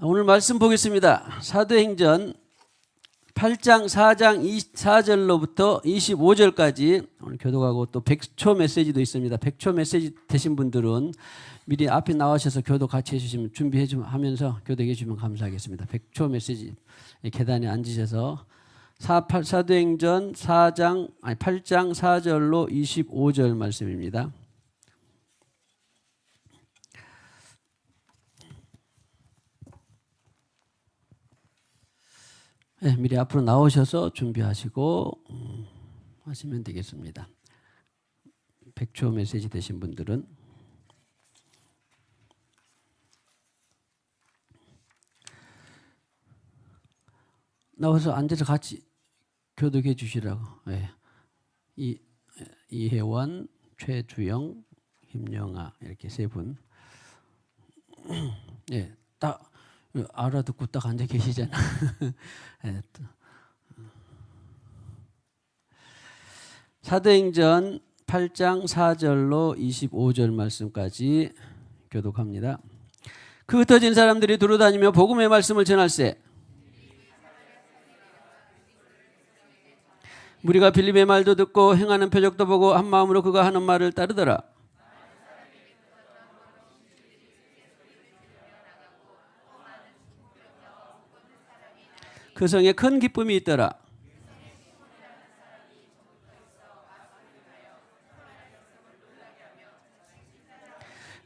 오늘 말씀 보겠습니다. 사도행전 8장 4장 24절로부터 25절까지 오늘 교독하고 또 100초 메시지도 있습니다. 100초 메시지 되신 분들은 미리 앞에 나와셔서 교독 같이 해주시면 준비하면서 교독해 주시면 감사하겠습니다. 100초 메시지 계단에 앉으셔서 사도행전 8장 4절로 25절 말씀입니다. 네, 미리 앞으로 나오셔서 준비하시고 하시면 되겠습니다. 100초 메시지 되신 분들은 나와서 앉아서 같이 교독해 주시라고. 네. 이혜원, 최주영, 김영아 이렇게 세 분. 네, 딱 알아듣고 딱 앉아 계시잖아. 네. 사도행전 8장 4절로 25절 말씀까지 교독합니다. 그 흩어진 사람들이 두루다니며 복음의 말씀을 전할세. 무리가 빌립의 말도 듣고 행하는 표적도 보고 한 마음으로 그가 하는 말을 따르더라. 그 성에 큰 기쁨이 있더라.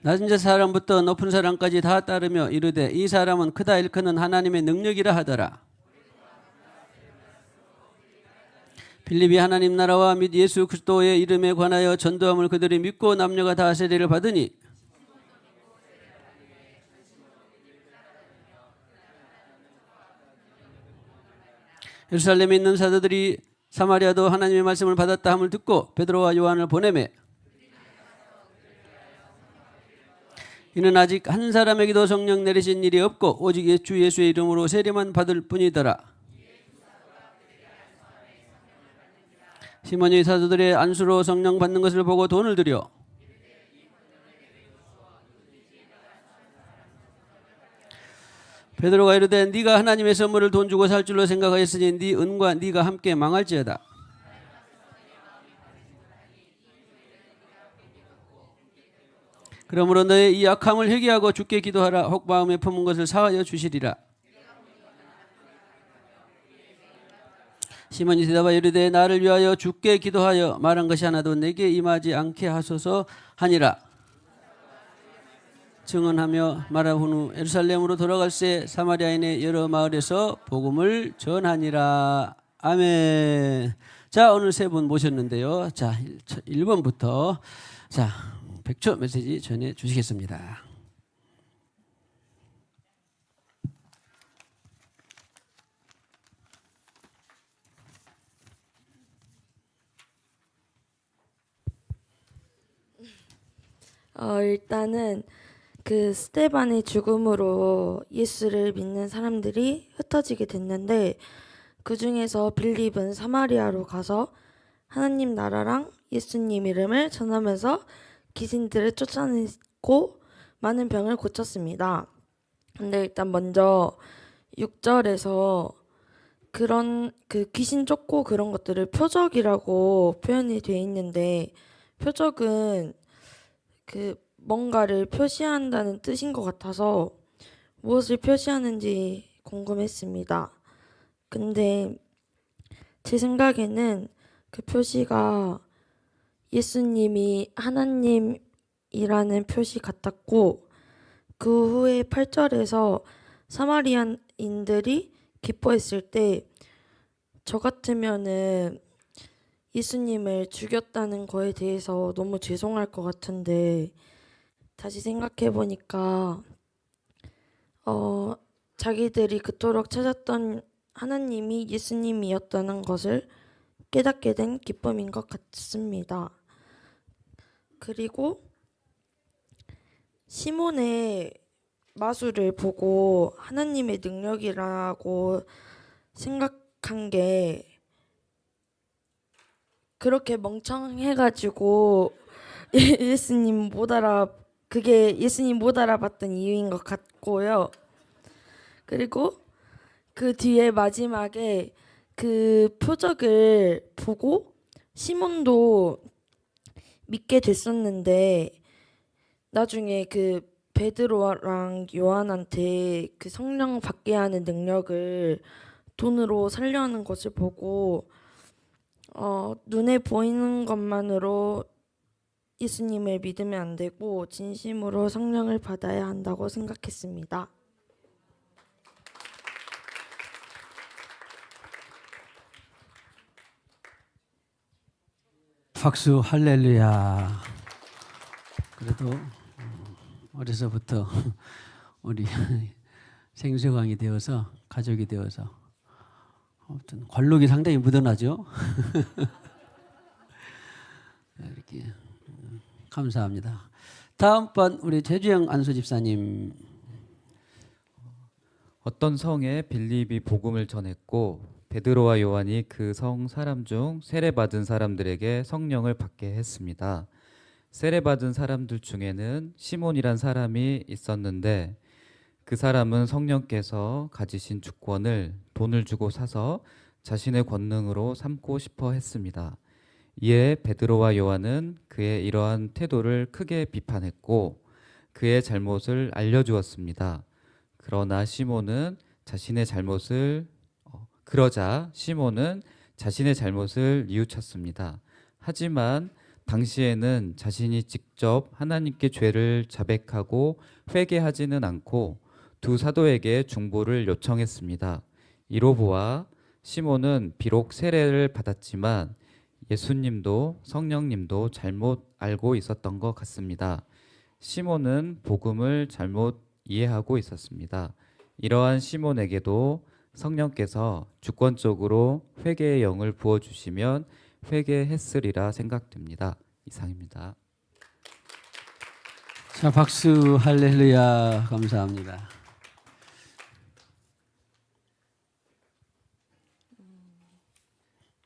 낮은 사람부터 높은 사람까지 다 따르며 이르되 이 사람은 크다 일컫는 하나님의 능력이라 하더라. 빌립이 하나님 나라와 및 예수 그리스도의 이름에 관하여 전도함을 그들이 믿고 남녀가 다 세례를 받으니 예루살렘에 있는 사도들이 사마리아도 하나님의 말씀을 받았다 함을 듣고 베드로와 요한을 보내매 이는 아직 한 사람에게도 성령 내리신 일이 없고 오직 주 예수의 이름으로 세례만 받을 뿐이더라. 시몬이 사도들의 안수로 성령 받는 것을 보고 돈을 들여 베드로가 이르되 네가 하나님의 선물을 돈 주고 살 줄로 생각하였으니 네 은과 네가 함께 망할지어다. 그러므로 너의 이 악함을 회개하고 주께 기도하라. 혹 마음에 품은 것을 사하여 주시리라. 시몬이 대답하여 이르되 나를 위하여 주께 기도하여 말한 것이 하나도 내게 임하지 않게 하소서 하니라. 증언하며 말한 후 예루살렘으로 돌아갈새 사마리아인의 여러 마을에서 복음을 전하니라. 아멘. 자, 오늘 세 분 모셨는데요. 자, 1번부터 자 100초 메시지 전해 주시겠습니다. 일단은 그 스데반의 죽음으로 예수를 믿는 사람들이 흩어지게 됐는데 그 중에서 빌립은 사마리아로 가서 하나님 나라랑 예수님 이름을 전하면서 귀신들을 쫓아내고 많은 병을 고쳤습니다. 근데 일단 먼저 6절에서 그런 그 귀신 쫓고 그런 것들을 표적이라고 표현이 돼 있는데 표적은 그 뭔가를 표시한다는 뜻인 것 같아서 무엇을 표시하는지 궁금했습니다. 근데 제 생각에는 그 표시가 예수님이 하나님이라는 표시 같았고 그 후에 8절에서 사마리아인들이 기뻐했을 때 저 같으면은 예수님을 죽였다는 거에 대해서 너무 죄송할 것 같은데 다시 생각해 보니까 자기들이 그토록 찾았던 하나님이 예수님이었다는 것을 깨닫게 된 기쁨인 것 같습니다. 그리고 시몬의 마술을 보고 하나님의 능력이라고 생각한 게 그렇게 멍청해가지고 그게 예수님 못 알아봤던 이유인 것 같고요. 그리고 그 뒤에 마지막에 그 표적을 보고 시몬도 믿게 됐었는데 나중에 그 베드로랑 요한한테 그 성령 받게 하는 능력을 돈으로 살려는 것을 보고 눈에 보이는 것만으로 예수님을 믿으면 안 되고 진심으로 성령을 받아야 한다고 생각했습니다. 박수 할렐루야. 그래도 어려서부터 우리 생수강이 되어서 가족이 되어서 아무튼 관록이 상당히 묻어나죠. 이렇게 감사합니다. 다음번 우리 최주영 안수 집사님. 어떤 성에 빌립이 복음을 전했고 베드로와 요한이 그 성 사람 중 세례받은 사람들에게 성령을 받게 했습니다. 세례받은 사람들 중에는 시몬이란 사람이 있었는데 그 사람은 성령께서 가지신 주권을 돈을 주고 사서 자신의 권능으로 삼고 싶어 했습니다. 이에 베드로와 요한은 그의 이러한 태도를 크게 비판했고 그의 잘못을 알려주었습니다. 그러자 시몬은 자신의 잘못을 뉘우쳤습니다. 하지만 당시에는 자신이 직접 하나님께 죄를 자백하고 회개하지는 않고 두 사도에게 중보를 요청했습니다. 이로 보아 시몬은 비록 세례를 받았지만 예수님도 성령님도 잘못 알고 있었던 것 같습니다. 시몬은 복음을 잘못 이해하고 있었습니다. 이러한 시몬에게도 성령께서 주권적으로 회개의 영을 부어주시면 회개했으리라 생각됩니다. 이상입니다. 자, 박수 할렐루야. 감사합니다.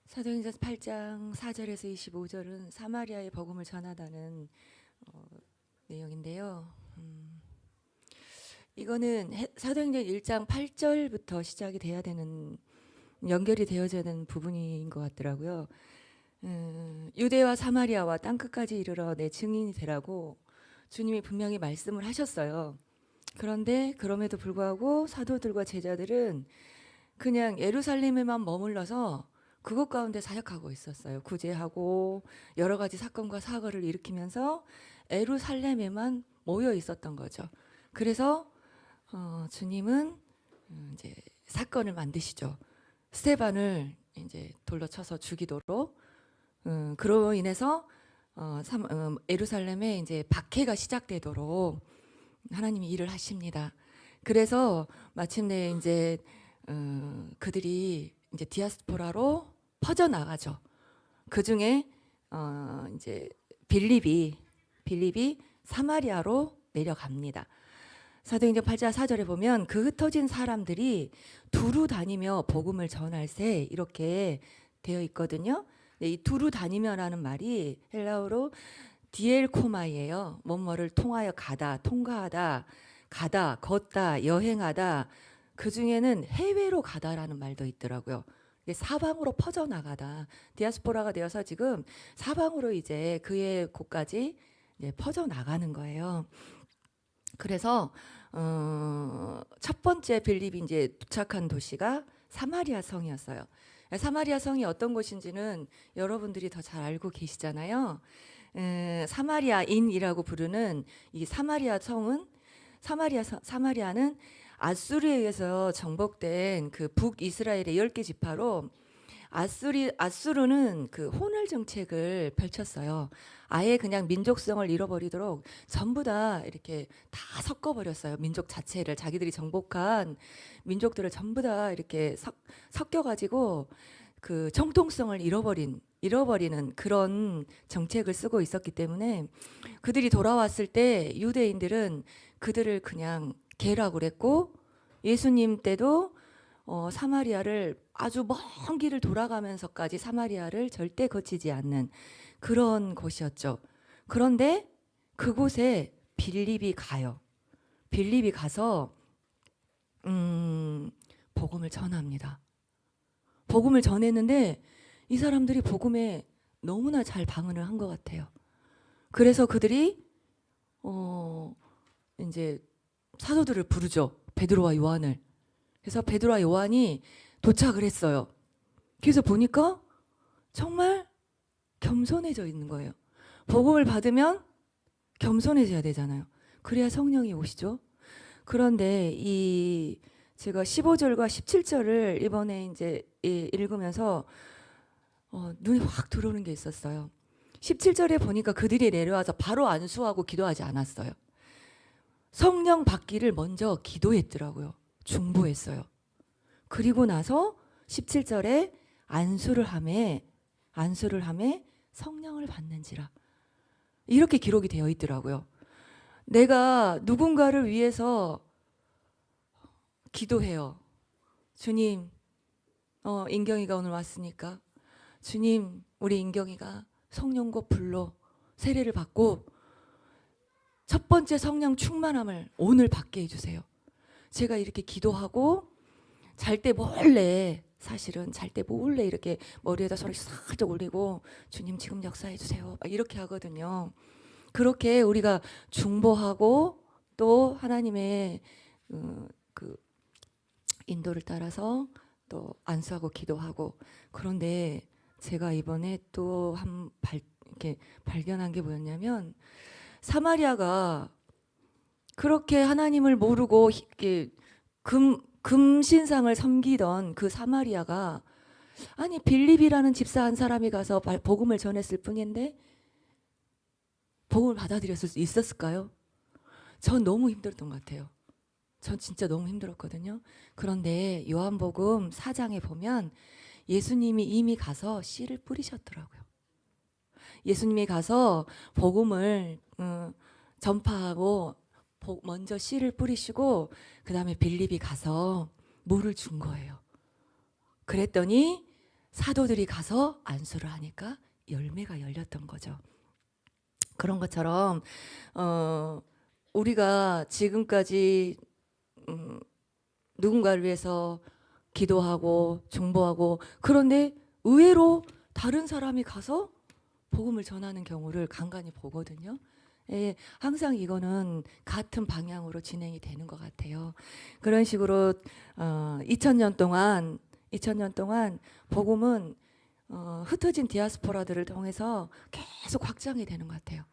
사도행전 8장 4절에서 25절은 사마리아의 복음을 전하다는 내용인데요. 이거는 사도행전 1장 8절부터 시작이 돼야 되는, 연결이 되어져야 되는 부분인 것 같더라고요. 유대와 사마리아와 땅끝까지 이르러 내 증인이 되라고 주님이 분명히 말씀을 하셨어요. 그런데 그럼에도 불구하고 사도들과 제자들은 그냥 예루살렘에만 머물러서 그것 가운데 사역하고 있었어요. 구제하고 여러 가지 사건과 사고를 일으키면서 예루살렘에만 모여 있었던 거죠. 그래서 주님은 이제 사건을 만드시죠. 스데반을 이제 돌로 쳐서 죽이도록. 그로 인해서 예루살렘에 이제 박해가 시작되도록 하나님이 일을 하십니다. 그래서 마침내 이제 그들이 이제 디아스포라로 퍼져 나가죠. 그 중에 이제 빌립이 사마리아로 내려갑니다. 사도행전 8장 4절에 보면 그 흩어진 사람들이 두루 다니며 복음을 전할세 이렇게 되어 있거든요. 이 두루 다니며라는 말이 헬라어로 디엘코마이예요. 뭐뭐를 통하여 가다, 통과하다, 가다, 걷다, 여행하다. 그 중에는 해외로 가다라는 말도 있더라고요. 사방으로 퍼져나가다. 디아스포라가 되어서 지금 사방으로 이제 그의 곳까지 이제 퍼져나가는 거예요. 그래서 첫 번째 빌립이 이제 도착한 도시가 사마리아 성이었어요. 사마리아 성이 어떤 곳인지는 여러분들이 더 잘 알고 계시잖아요. 사마리아인이라고 부르는 이 사마리아 성은 사마리아는 아수르에 의해서 정복된 그 북이스라엘의 10개 지파로 아수르는 그 혼혈 정책을 펼쳤어요. 아예 그냥 민족성을 잃어버리도록 전부 다 이렇게 다 섞어버렸어요. 민족 자체를, 자기들이 정복한 민족들을 전부 다 이렇게 섞여가지고 그 정통성을 잃어버리는 그런 정책을 쓰고 있었기 때문에 그들이 돌아왔을 때 유대인들은 그들을 그냥 개라고 그랬고, 예수님 때도 사마리아를 아주 먼 길을 돌아가면서까지 사마리아를 절대 거치지 않는 그런 곳이었죠. 그런데 그곳에 빌립이 가요. 빌립이 가서 복음을 전합니다. 복음을 전했는데 이 사람들이 복음에 너무나 잘 방언을 한 것 같아요. 그래서 그들이 이제 사도들을 부르죠. 베드로와 요한을. 그래서 베드로와 요한이 도착을 했어요. 그래서 보니까 정말 겸손해져 있는 거예요. 복음을 받으면 겸손해져야 되잖아요. 그래야 성령이 오시죠. 그런데 이 제가 15절과 17절을 이번에 이제 읽으면서 눈이 확 들어오는 게 있었어요. 17절에 보니까 그들이 내려와서 바로 안수하고 기도하지 않았어요. 성령 받기를 먼저 기도했더라고요. 중보했어요. 그리고 나서 17절에 안수를 하매 성령을 받는지라. 이렇게 기록이 되어 있더라고요. 내가 누군가를 위해서 기도해요. 주님, 인경이가 오늘 왔으니까 주님, 우리 인경이가 성령과 불로 세례를 받고 첫 번째 성령 충만함을 오늘 받게 해주세요. 제가 이렇게 기도하고 잘 때 몰래, 사실은 잘 때 몰래 이렇게 머리에다 손을 살짝 올리고 주님 지금 역사해 주세요. 이렇게 하거든요. 그렇게 우리가 중보하고 또 하나님의 그 인도를 따라서 또 안수하고 기도하고. 그런데 제가 이번에 또 이렇게 발견한 게 뭐였냐면, 사마리아가 그렇게 하나님을 모르고 이렇게 금신상을 섬기던 그 사마리아가, 아니 빌립이라는 집사 한 사람이 가서 복음을 전했을 뿐인데 복음을 받아들였을 수 있었을까요? 전 너무 힘들었던 것 같아요. 전 진짜 너무 힘들었거든요. 그런데 요한복음 4장에 보면 예수님이 이미 가서 씨를 뿌리셨더라고요. 예수님이 가서 복음을 전파하고 먼저 씨를 뿌리시고 그 다음에 빌립이 가서 물을 준 거예요. 그랬더니 사도들이 가서 안수를 하니까 열매가 열렸던 거죠. 그런 것처럼 우리가 지금까지 누군가를 위해서 기도하고 중보하고, 그런데 의외로 다른 사람이 가서 복음을 전하는 경우를 간간히 보거든요. 항상 이거는 같은 방향으로 진행이 되는 것 같아요. 그런 식으로 2000년 동안 복음은 흩어진 디아스포라들을 통해서 계속 확장이 되는 것 같아요.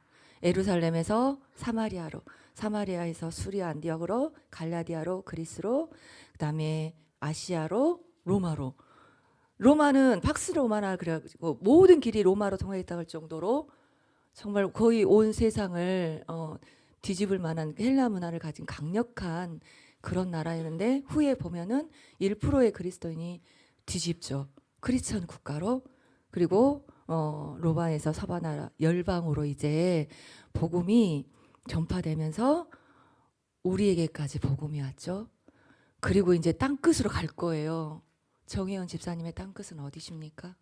예루살렘에서 사마리아로, 사마리아에서 수리아 안디옥으로, 갈라디아로, 그리스로, 그다음에 아시아로, 로마로. 로마는 팍스 로마나 그래가지고 모든 길이 로마로 통했다고 할 정도로 정말 거의 온 세상을 뒤집을 만한 헬라 문화를 가진 강력한 그런 나라였는데, 후에 보면은 1%의 그리스도인이 뒤집죠. 크리스천 국가로. 그리고 로마에서 서바나라 열방으로 이제 복음이 전파되면서 우리에게까지 복음이 왔죠. 그리고 이제 땅끝으로 갈 거예요. 정혜연 집사님의 땅끝은 어디십니까?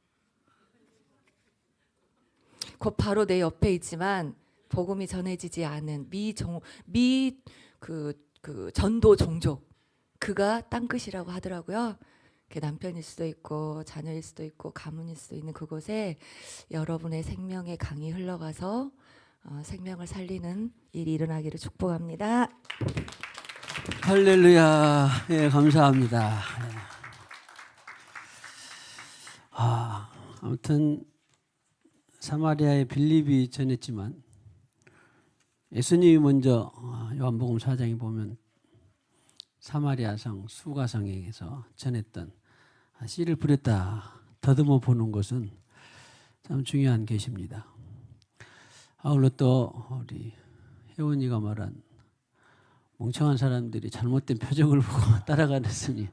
곧 바로 내 옆에 있지만 복음이 전해지지 않은 전도 종족, 그가 땅끝이라고 하더라고요. 남편일 수도 있고 자녀일 수도 있고 가문일 수도 있는 그곳에 여러분의 생명의 강이 흘러가서 생명을 살리는 일이 일어나기를 축복합니다. 할렐루야. 예, 감사합니다. 아무튼 사마리아의 빌립이 전했지만 예수님이 먼저 요한복음 4장에 보면 사마리아성 수가성에게서 전했던 씨를 뿌렸다 더듬어 보는 것은 참 중요한 계시입니다. 아울러 또 우리 혜원이가 말한 멍청한 사람들이 잘못된 표적을 보고 따라가랬으니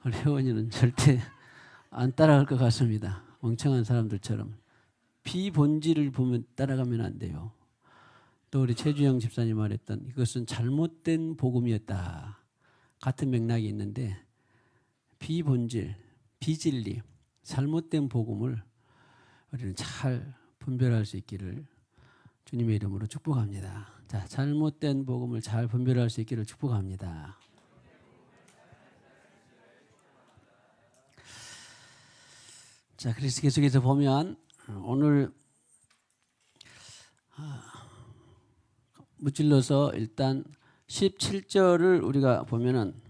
우리 혜원이는 절대 안 따라갈 것 같습니다. 멍청한 사람들처럼 비본질을 보면 따라가면 안 돼요. 또 우리 최주영 집사님 말했던 이것은 잘못된 복음이었다. 같은 맥락이 있는데 비본질, 비진리, 잘못된 복음을 우리는 잘 분별할 수 있기를 주님의 이름으로 축복합니다. 자, 잘못된 복음을 잘 분별할 수 있기를 축복합니다. 자, 그래서 계속해서 보면 오늘 무찔러서 일단 17절을 우리가 보면은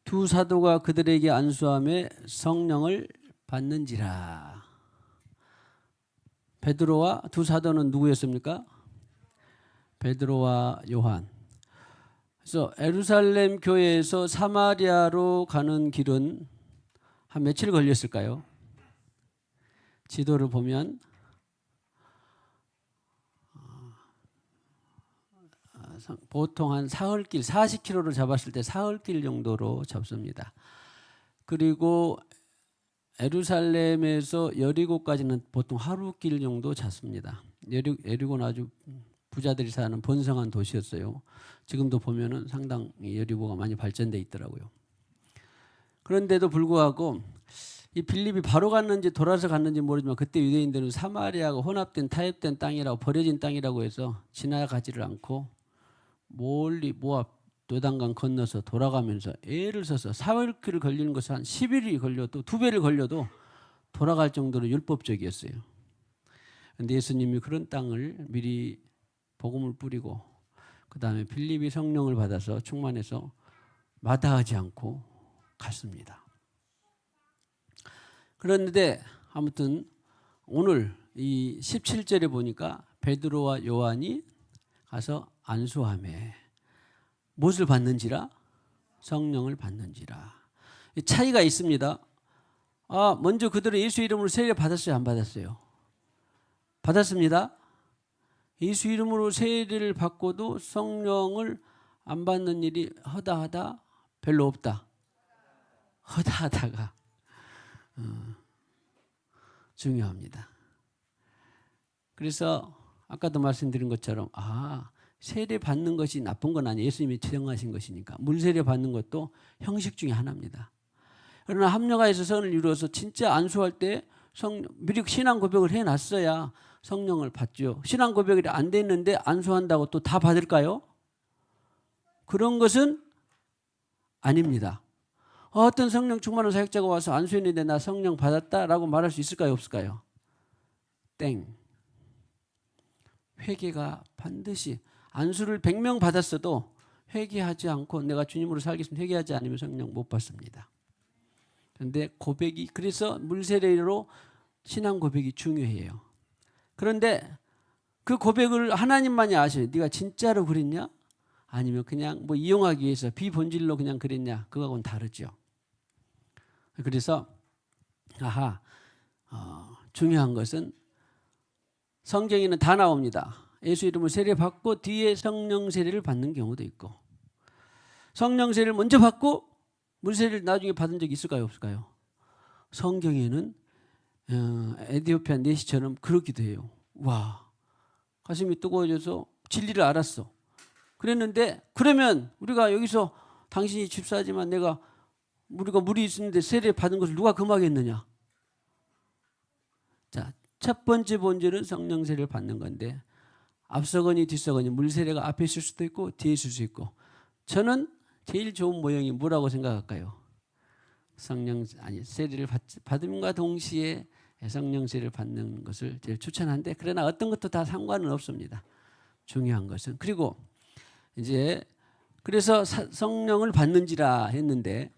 두 사도가 그들에게 안수함에 성령을 받는지라. 베드로와 두 사도는 누구였습니까? 베드로와 요한. 그래서 예루살렘 교회에서 사마리아로 가는 길은 한 며칠 걸렸을까요? 지도를 보면 보통 한 사흘길 40km를 잡았을 때 사흘길 정도로 잡습니다. 그리고 예루살렘에서 여리고까지는 보통 하루길 정도 잡습니다. 여리고는 아주 부자들이 사는 번성한 도시였어요. 지금도 보면은 상당히 여리고가 많이 발전돼 있더라고요. 그런데도 불구하고 이 빌립이 바로 갔는지 돌아서 갔는지 모르지만 그때 유대인들은 사마리아가 혼합된 타협된 땅이라고 버려진 땅이라고 해서 지나가지를 않고 멀리 모압 요단강 건너서 돌아가면서 애를 써서 사흘길 걸리는 것은 한 10일이 걸려도 2배를 걸려도 돌아갈 정도로 율법적이었어요. 그런데 예수님이 그런 땅을 미리 복음을 뿌리고 그 다음에 빌립이 성령을 받아서 충만해서 마다하지 않고 갔습니다. 그런데 아무튼 오늘 이 17절에 보니까 베드로와 요한이 가서 안수함에 무엇을 받는지라? 성령을 받는지라. 차이가 있습니다. 먼저 그들은 예수 이름으로 세례 받았어요? 안 받았어요? 받았습니다. 예수 이름으로 세례를 받고도 성령을 안 받는 일이 허다하다? 별로 없다. 허다하다가 중요합니다. 그래서 아까도 말씀드린 것처럼 세례 받는 것이 나쁜 건 아니에요. 예수님이 지정하신 것이니까. 물세례 받는 것도 형식 중에 하나입니다. 그러나 합력하여서 선을 이루어서 진짜 안수할 때 미리 신앙 고백을 해놨어야 성령을 받죠. 신앙 고백이 안 됐는데 안수한다고 또 다 받을까요? 그런 것은 아닙니다. 어떤 성령 충만한 사역자가 와서 안수했는데 나 성령 받았다라고 말할 수 있을까요? 없을까요? 땡. 회개가 반드시 안수를 100명 받았어도 회개하지 않고 내가 주님으로 살겠습니다. 회개하지 않으면 성령 못 받습니다. 그런데 고백이 그래서 물세례로 신앙 고백이 중요해요. 그런데 그 고백을 하나님만이 아셔요. 네가 진짜로 그랬냐? 아니면 그냥 뭐 이용하기 위해서 비본질로 그냥 그랬냐? 그거하고는 다르죠. 그래서 중요한 것은 성경에는 다 나옵니다. 예수 이름으로 세례 받고 뒤에 성령 세례를 받는 경우도 있고 성령 세례를 먼저 받고 물세례를 나중에 받은 적이 있을까요? 없을까요? 성경에는 에티오피아 내시처럼 그렇기도 해요. 와, 가슴이 뜨거워져서 진리를 알았어. 그랬는데 그러면 우리가 여기서 당신이 집사지만 우리가 물이 있는데 세례 받은 것을 누가 금하겠느냐? 자, 첫 번째 본질은 성령 세례를 받는 건데 앞서거니 뒤서거니 물세례가 앞에 있을 수도 있고 뒤에 있을 수 있고 저는 제일 좋은 모형이 뭐라고 생각할까요? 세례를 받음과 동시에 성령 세례를 받는 것을 제일 추천하는데 그러나 어떤 것도 다 상관은 없습니다. 중요한 것은 그리고 이제 그래서 성령을 받는지라 했는데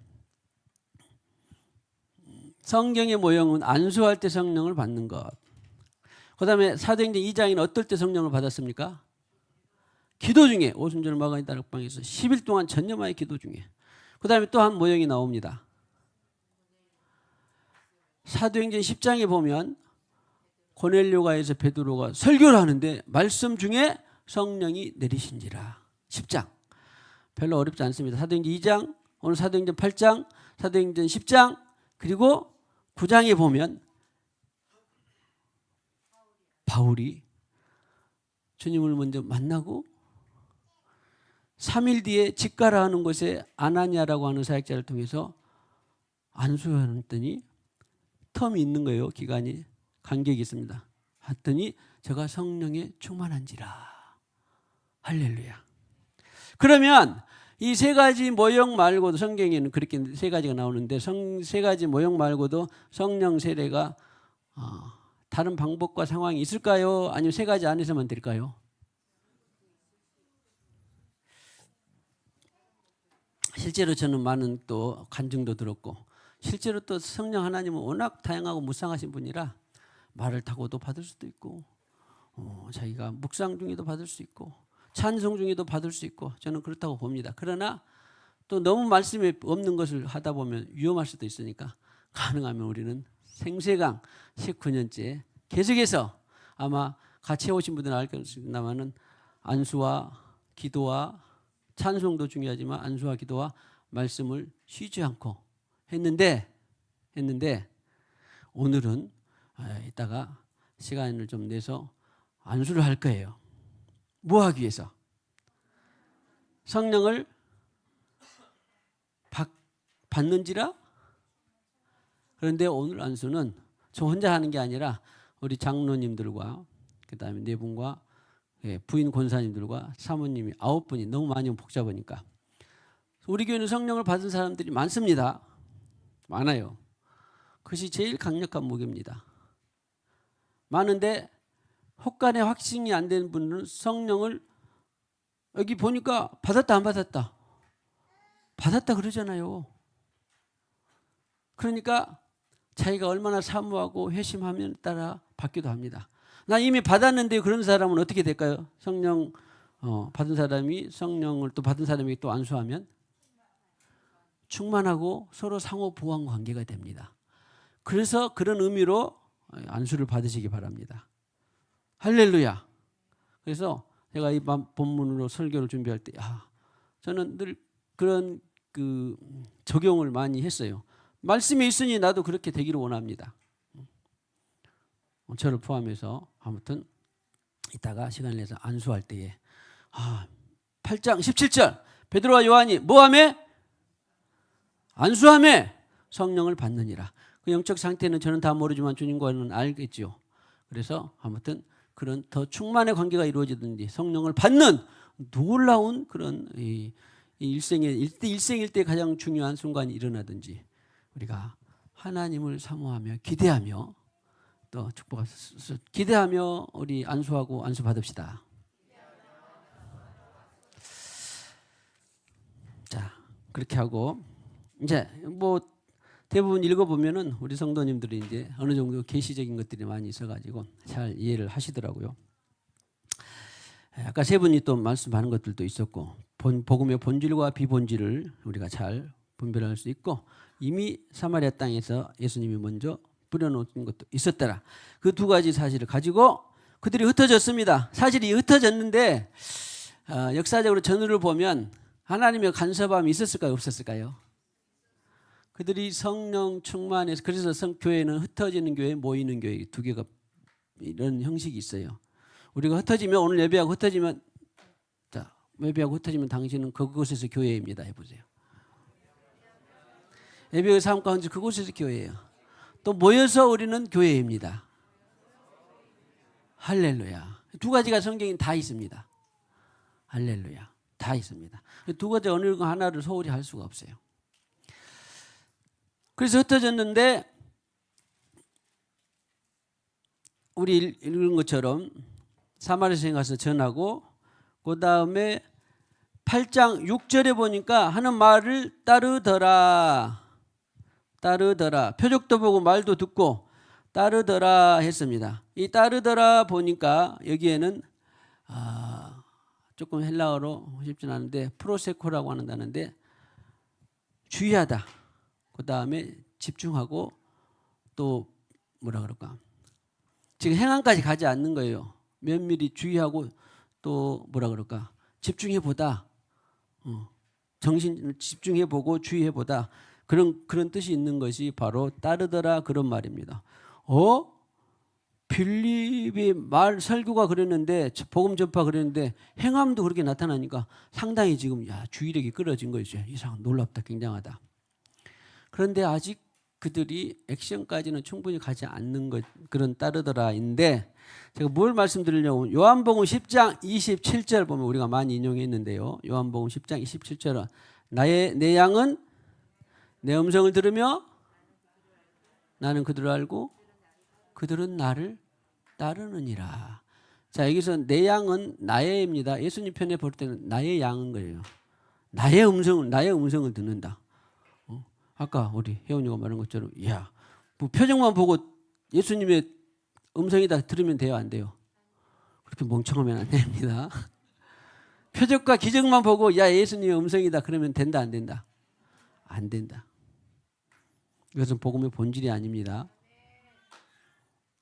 성경의 모형은 안수할 때 성령을 받는 것. 그 다음에 사도행전 2장에는 어떨 때 성령을 받았습니까? 기도 중에 오순절 마가니 다락방에서 10일 동안 전념하여 기도 중에. 그 다음에 또 한 모형이 나옵니다. 사도행전 10장에 보면 고넬료가에서 베드로가 설교를 하는데 말씀 중에 성령이 내리신지라. 10장. 별로 어렵지 않습니다. 사도행전 2장, 오늘 사도행전 8장, 사도행전 10장, 그리고 9장에 보면 바울이 주님을 먼저 만나고 3일 뒤에 직가라 하는 곳에 아나니아라고 하는 사역자를 통해서 안수했더니 텀이 있는 거예요. 기간이 간격이 있습니다. 했더니 제가 성령에 충만한지라. 할렐루야. 그러면 이 세 가지 모형 말고도 성경에는 그렇게 세 가지가 나오는데 세 가지 모형 말고도 성령 세례가 다른 방법과 상황이 있을까요? 아니면 세 가지 안에서만 될까요? 실제로 저는 많은 또 간증도 들었고 실제로 또 성령 하나님은 워낙 다양하고 무쌍하신 분이라 말을 타고도 받을 수도 있고 자기가 묵상 중에도 받을 수 있고 찬송 중에도 받을 수 있고 저는 그렇다고 봅니다. 그러나 또 너무 말씀이 없는 것을 하다 보면 위험할 수도 있으니까 가능하면 우리는 생세강 19년째 계속해서 아마 같이 오신 분들은 알겠습니다만은 안수와 기도와 찬송도 중요하지만 안수와 기도와 말씀을 쉬지 않고 했는데 오늘은 이따가 시간을 좀 내서 안수를 할 거예요. 뭐 하기 위해서? 성령을 받는지라? 그런데 오늘 안수는 저 혼자 하는 게 아니라 우리 장로님들과 그다음에 네 분과 부인 권사님들과 사모님이 9분이 너무 많이 복잡하니까 우리 교회는 성령을 받은 사람들이 많습니다. 많아요. 그것이 제일 강력한 무기입니다. 많은데 혹간에 확신이 안 되는 분들은 성령을 여기 보니까 받았다 안 받았다 받았다 그러잖아요. 그러니까 자기가 얼마나 사모하고 회심하면 따라 받기도 합니다. 나 이미 받았는데 그런 사람은 어떻게 될까요? 성령 받은 사람이 성령을 또 받은 사람이 또 안수하면 충만하고 서로 상호 보완 관계가 됩니다. 그래서 그런 의미로 안수를 받으시기 바랍니다. 할렐루야. 그래서 제가 이 본문으로 설교를 준비할 때 저는 늘 그런 적용을 많이 했어요. 말씀이 있으니 나도 그렇게 되기를 원합니다. 저를 포함해서 아무튼 이따가 시간을 내서 안수할 때에 8장 17절 베드로와 요한이 뭐하매? 안수하매 성령을 받느니라. 그 영적 상태는 저는 다 모르지만 주님과는 알겠죠. 그래서 아무튼 그런 더 충만의 관계가 이루어지든지 성령을 받는 놀라운 그런 일생일 때 가장 중요한 순간이 일어나든지 우리가 하나님을 사모하며 기대하며 또 축복을 기대하며 우리 안수하고 안수 받읍시다. 자, 그렇게 하고 이제 뭐 대부분 읽어보면은 우리 성도님들이 이제 어느 정도 계시적인 것들이 많이 있어가지고 잘 이해를 하시더라고요. 아까 세 분이 또 말씀하는 것들도 있었고 복음의 본질과 비본질을 우리가 잘 분별할 수 있고 이미 사마리아 땅에서 예수님이 먼저 뿌려놓은 것도 있었더라. 그 두 가지 사실을 가지고 그들이 흩어졌습니다. 사실이 흩어졌는데 역사적으로 전후를 보면 하나님의 간섭함이 있었을까요? 없었을까요? 그들이 성령 충만해서 그래서 교회는 흩어지는 교회, 모이는 교회 두 개가 이런 형식이 있어요. 우리가 흩어지면 오늘 예배하고 흩어지면 예배하고 흩어지면 당신은 그곳에서 교회입니다. 해보세요. 예배의 삶 가운데 그곳에서 교회예요. 또 모여서 우리는 교회입니다. 할렐루야. 두 가지가 성경에 다 있습니다. 할렐루야. 다 있습니다. 두 가지 어느 하나를 소홀히 할 수가 없어요. 그래서 흩어졌는데 우리 읽은 것처럼 사마리아에 가서 전하고 그 다음에 8장 6절에 보니까 하는 말을 따르더라. 표적도 보고 말도 듣고 따르더라 했습니다. 이 따르더라 보니까 여기에는 조금 헬라어로 쉽진 않은데 프로세코라고 하는 단어인데 주의하다. 그 다음에 집중하고 또 뭐라 그럴까? 지금 행함까지 가지 않는 거예요. 면밀히 주의하고 또 뭐라 그럴까? 집중해 보다. 정신 집중해 보고 주의해 보다. 그런 뜻이 있는 것이 바로 따르더라 그런 말입니다. 빌립이 설교가 그랬는데 복음 전파 그랬는데 행함도 그렇게 나타나니까 상당히 지금 주의력이 끌어진 거죠. 이상 놀랍다, 굉장하다. 그런데 아직 그들이 액션까지는 충분히 가지 않는 것 그런 따르더라인데 제가 뭘 말씀드리려고 요한복음 10장 27절 보면 우리가 많이 인용했는데요. 요한복음 10장 27절은 내 양은 내 음성을 들으며 나는 그들을 알고 그들은 나를 따르느니라. 자, 여기서 내 양은 나의입니다. 예수님 편에 볼 때는 나의 양인 거예요. 나의 음성을 듣는다. 아까 우리 혜원이가 말한 것처럼 야, 뭐 표정만 보고 예수님의 음성이다 들으면 돼요, 안 돼요? 그렇게 멍청하면 안 됩니다. 표적과 기적만 보고 야, 예수님의 음성이다 그러면 된다, 안 된다? 안 된다. 이것은 복음의 본질이 아닙니다.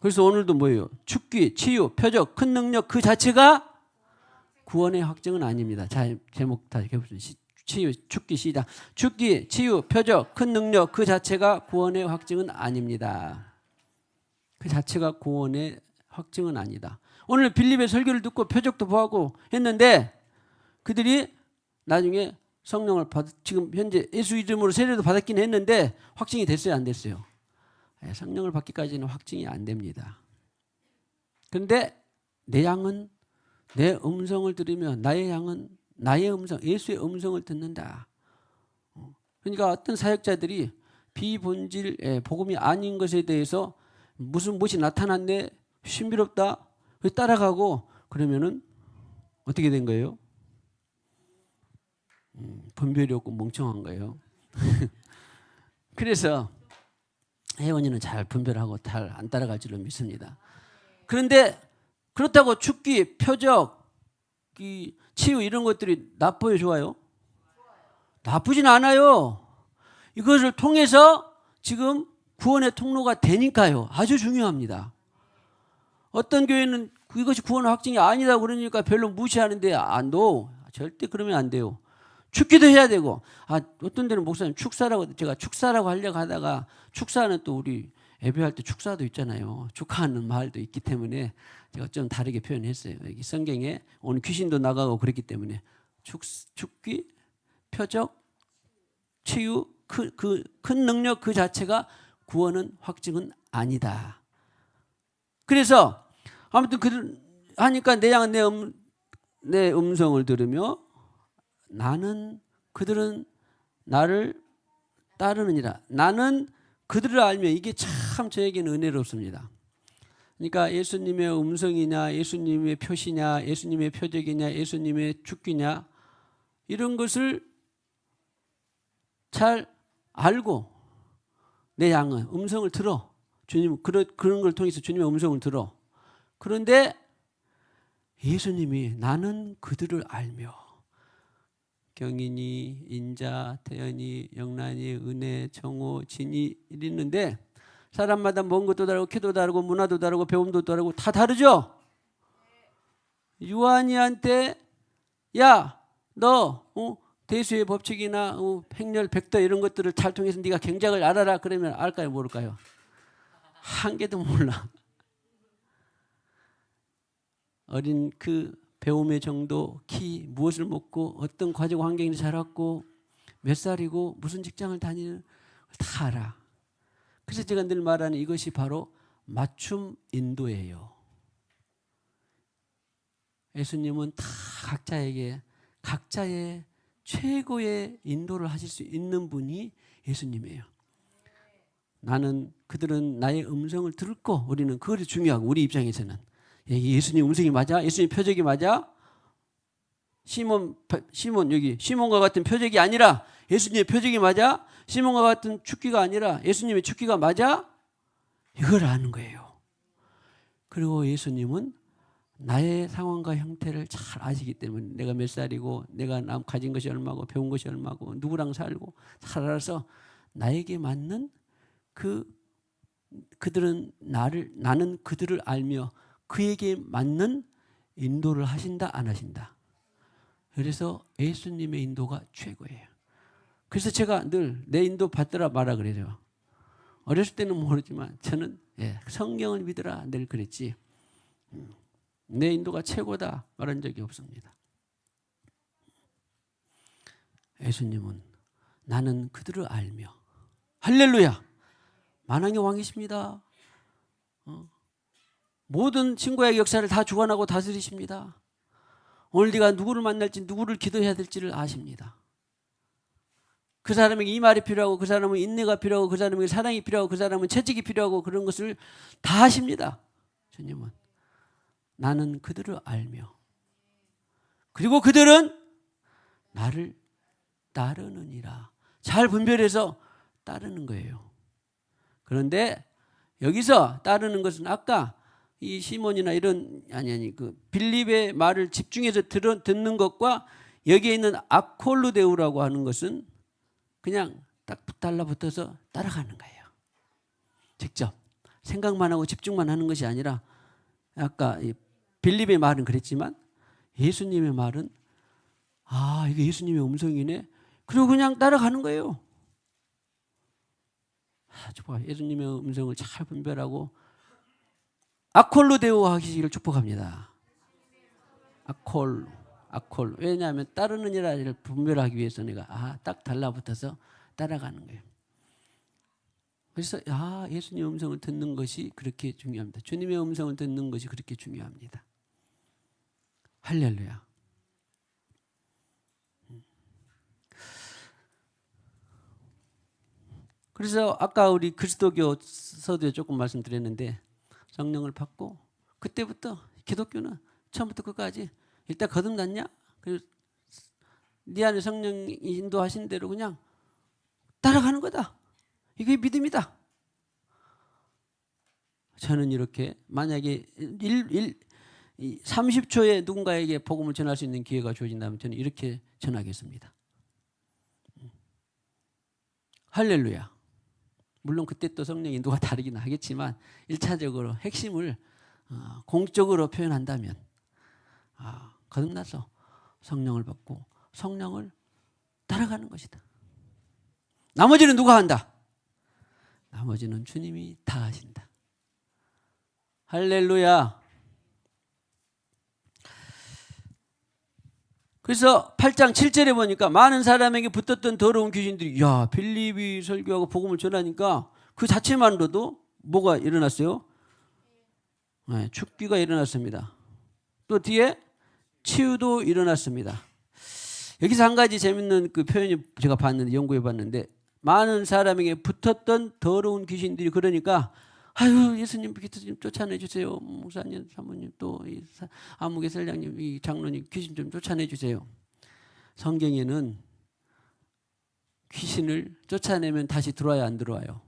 그래서 오늘도 뭐예요? 축기, 치유, 표적, 큰 능력 그 자체가 구원의 확증은 아닙니다. 자, 제목 다 해보세요. 치유, 축기 시작. 축기, 치유, 표적, 큰 능력 그 자체가 구원의 확증은 아닙니다. 그 자체가 구원의 확증은 아니다. 오늘 빌립의 설교를 듣고 표적도 보고 했는데 그들이 나중에 성령을 지금 현재 예수 이름으로 세례도 받았긴 했는데 확증이 됐어요, 안 됐어요? 성령을 받기까지는 확증이 안 됩니다. 그런데 내 양은 내 음성을 들으며 나의 양은 나의 음성, 예수의 음성을 듣는다. 그러니까 어떤 사역자들이 비본질 복음이 아닌 것에 대해서 무엇이 나타났네, 신비롭다, 따라가고 그러면은 어떻게 된 거예요? 분별이 없고 멍청한 거예요. 그래서 혜원이는 잘 분별하고 잘 안 따라갈 줄로 믿습니다. 그런데 그렇다고 축기, 표적, 치유 이런 것들이 나빠요, 좋아요? 나쁘진 않아요. 이것을 통해서 지금 구원의 통로가 되니까요. 아주 중요합니다. 어떤 교회는 이것이 구원의 확증이 아니다 그러니까 별로 무시하는데 너 절대 그러면 안 돼요. 축기도 해야 되고 어떤 데는 목사님 축사라고 제가 축사라고 하려고 하다가 축사는 또 우리 예배할 때 축사도 있잖아요. 축하하는 말도 있기 때문에 제가 좀 다르게 표현했어요. 여기 성경에 오늘 귀신도 나가고 그랬기 때문에 축기, 표적, 치유, 큰 능력 그 자체가 구원은 확증은 아니다. 그래서 아무튼 하니까 내 양은 내 음성을 들으며 그들은 나를 따르느니라. 나는 그들을 알며 이게 참 저에게는 은혜롭습니다. 그러니까 예수님의 음성이냐, 예수님의 표시냐, 예수님의 표적이냐, 예수님의 축기냐 이런 것을 잘 알고 내 양은 음성을 들어. 주님 그런 걸 통해서 주님의 음성을 들어. 그런데 예수님이 나는 그들을 알며 경인이, 인자, 태연이, 영란이, 은혜, 정호, 진이 이랬는데 사람마다 먹은 것도 다르고 키도 다르고 문화도 다르고 배움도 다르고 다 다르죠. 요한이한테 야, 너 대수의 법칙이나 행렬, 백도 이런 것들을 잘 통해서 네가 경작을 알아라 그러면 알까요, 모를까요? 한 개도 몰라. 어린 그 배움의 정도, 키, 무엇을 먹고 어떤 가족 환경에서 자랐고 몇 살이고 무슨 직장을 다니는 다 알아. 그래서 제가 늘 말하는 이것이 바로 맞춤 인도예요. 예수님은 다 각자에게 각자의 최고의 인도를 하실 수 있는 분이 예수님이에요. 그들은 나의 음성을 들고 우리는 그것이 중요하고 우리 입장에서는 예수님 음성이 맞아? 예수님 표적이 맞아? 시몬 여기 시몬과 같은 표적이 아니라 예수님의 표적이 맞아? 시몬과 같은 축기가 아니라 예수님의 축기가 맞아? 이걸 아는 거예요. 그리고 예수님은 나의 상황과 형태를 잘 아시기 때문에 내가 몇 살이고 내가 가진 것이 얼마고 배운 것이 얼마고 누구랑 살고 잘 알아서 나에게 맞는 나는 그들을 알며 그에게 맞는 인도를 하신다 안 하신다. 그래서 예수님의 인도가 최고예요. 그래서 제가 늘 내 인도 받더라 마라 그래요. 어렸을 때는 모르지만 저는 성경을 믿으라 늘 그랬지. 내 인도가 최고다 말한 적이 없습니다. 예수님은 나는 그들을 알며 할렐루야. 만왕의 왕이십니다. 모든 친구의 역사를 다 주관하고 다스리십니다. 오늘 네가 누구를 만날지 누구를 기도해야 될지를 아십니다. 그 사람에게 이 말이 필요하고 그 사람은 인내가 필요하고 그 사람에게 사랑이 필요하고 그 사람은 채찍이 필요하고 그런 것을 다 아십니다. 주님은 나는 그들을 알며 그리고 그들은 나를 따르느니라. 잘 분별해서 따르는 거예요. 그런데 여기서 따르는 것은 아까 이 시몬이나 이런 그 빌립의 말을 집중해서 듣는 것과 여기에 있는 아콜루데우라고 하는 것은 그냥 딱 달라붙어서 따라가는 거예요. 직접 생각만 하고 집중만 하는 것이 아니라 아까 빌립의 말은 그랬지만 예수님의 말은 이게 예수님의 음성이네. 그리고 그냥 따라가는 거예요. 아주 좋아요. 예수님의 음성을 잘 분별하고 아콜루데오 하시기를 축복합니다. 아콜. 왜냐하면 따르는 일을 분별하기 위해서 내가 딱 달라붙어서 따라가는 거예요. 그래서 예수님의 음성을 듣는 것이 그렇게 중요합니다. 주님의 음성을 듣는 것이 그렇게 중요합니다. 할렐루야. 그래서 아까 우리 그리스도교 서두에 조금 말씀드렸는데 성령을 받고 그때부터 기독교는 처음부터 끝까지 일단 거듭났냐? 그리고 네 안에 성령이 인도하신 대로 그냥 따라가는 거다. 이게 믿음이다. 저는 이렇게 만약에 30초에 누군가에게 복음을 전할 수 있는 기회가 주어진다면 저는 이렇게 전하겠습니다. 할렐루야. 물론 그때 또 성령 인도가 다르긴 하겠지만 1차적으로 핵심을 공적으로 표현한다면 거듭나서 성령을 받고 성령을 따라가는 것이다. 나머지는 누가 한다? 나머지는 주님이 다 하신다. 할렐루야. 그래서 8장 7절에 보니까 많은 사람에게 붙었던 더러운 귀신들이 빌립이 설교하고 복음을 전하니까 그 자체만으로도 뭐가 일어났어요? 네, 죽기가 일어났습니다. 또 뒤에 치유도 일어났습니다. 여기서 한 가지 재밌는 그 표현이 제가 봤는데 연구해 봤는데 많은 사람에게 붙었던 더러운 귀신들이 그러니까 예수님 귀신 좀 쫓아내 주세요. 목사님, 사모님, 또 이 아무개 설장님, 이 장로님 귀신 좀 쫓아내 주세요. 성경에는 귀신을 쫓아내면 다시 들어와요, 안 들어와요?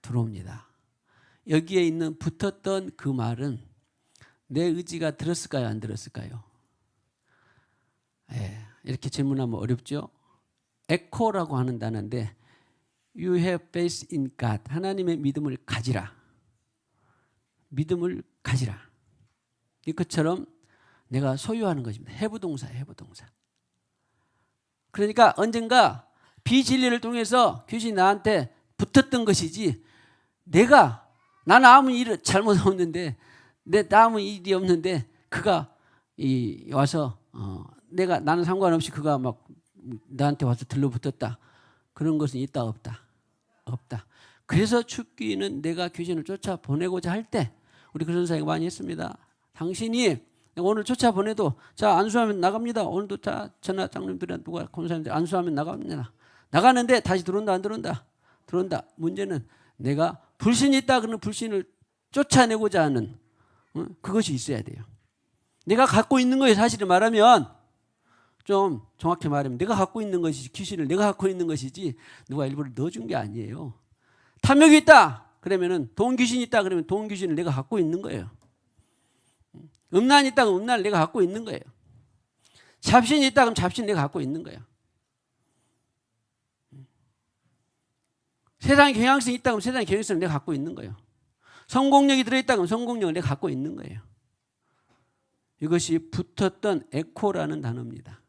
들어옵니다. 여기에 있는 붙었던 그 말은 내 의지가 들었을까요, 안 들었을까요? 이렇게 질문하면 어렵죠? 에코라고 하는 단어인데 You have faith in God. 하나님의 믿음을 가지라. 믿음을 가지라. 이것처럼 내가 소유하는 것입니다. 해부동사예요. 해부동사. 그러니까 언젠가 비진리를 통해서 귀신이 나한테 붙었던 것이지 나는 아무 일 잘못 없는데 아무 일이 없는데 그가 와서 나는 상관없이 그가 막 나한테 와서 들러붙었다. 그런 것은 있다 없다? 없다. 그래서 죽기는 내가 귀신을 쫓아보내고자 할 때 우리 그런 사역 많이 했습니다. 당신이 오늘 쫓아보내도 안수하면 나갑니다. 오늘도 전하 장님들이나 누가 권사님들 안수하면 나갑니다. 나가는데 다시 들어온다 안 들어온다? 들어온다. 문제는 내가 불신이 있다 그러면 불신을 쫓아내고자 하는 그것이 있어야 돼요. 내가 갖고 있는 것이 사실을 말하면 좀 정확히 말하면 내가 갖고 있는 것이지 귀신을 내가 갖고 있는 것이지 누가 일부러 넣어준 게 아니에요. 탐욕이 있다 그러면은 돈 귀신이 있다 그러면 돈 귀신을 내가 갖고 있는 거예요. 음란이 있다 그러면 음란을 내가 갖고 있는 거예요. 잡신이 있다 그러면 잡신 내가 갖고 있는 거예요. 세상의 경향성이 있다 그러면 세상의 경향성을 내가 갖고 있는 거예요. 성공력이 들어있다 그러면 성공력을 내가 갖고 있는 거예요. 이것이 붙었던 에코라는 단어입니다.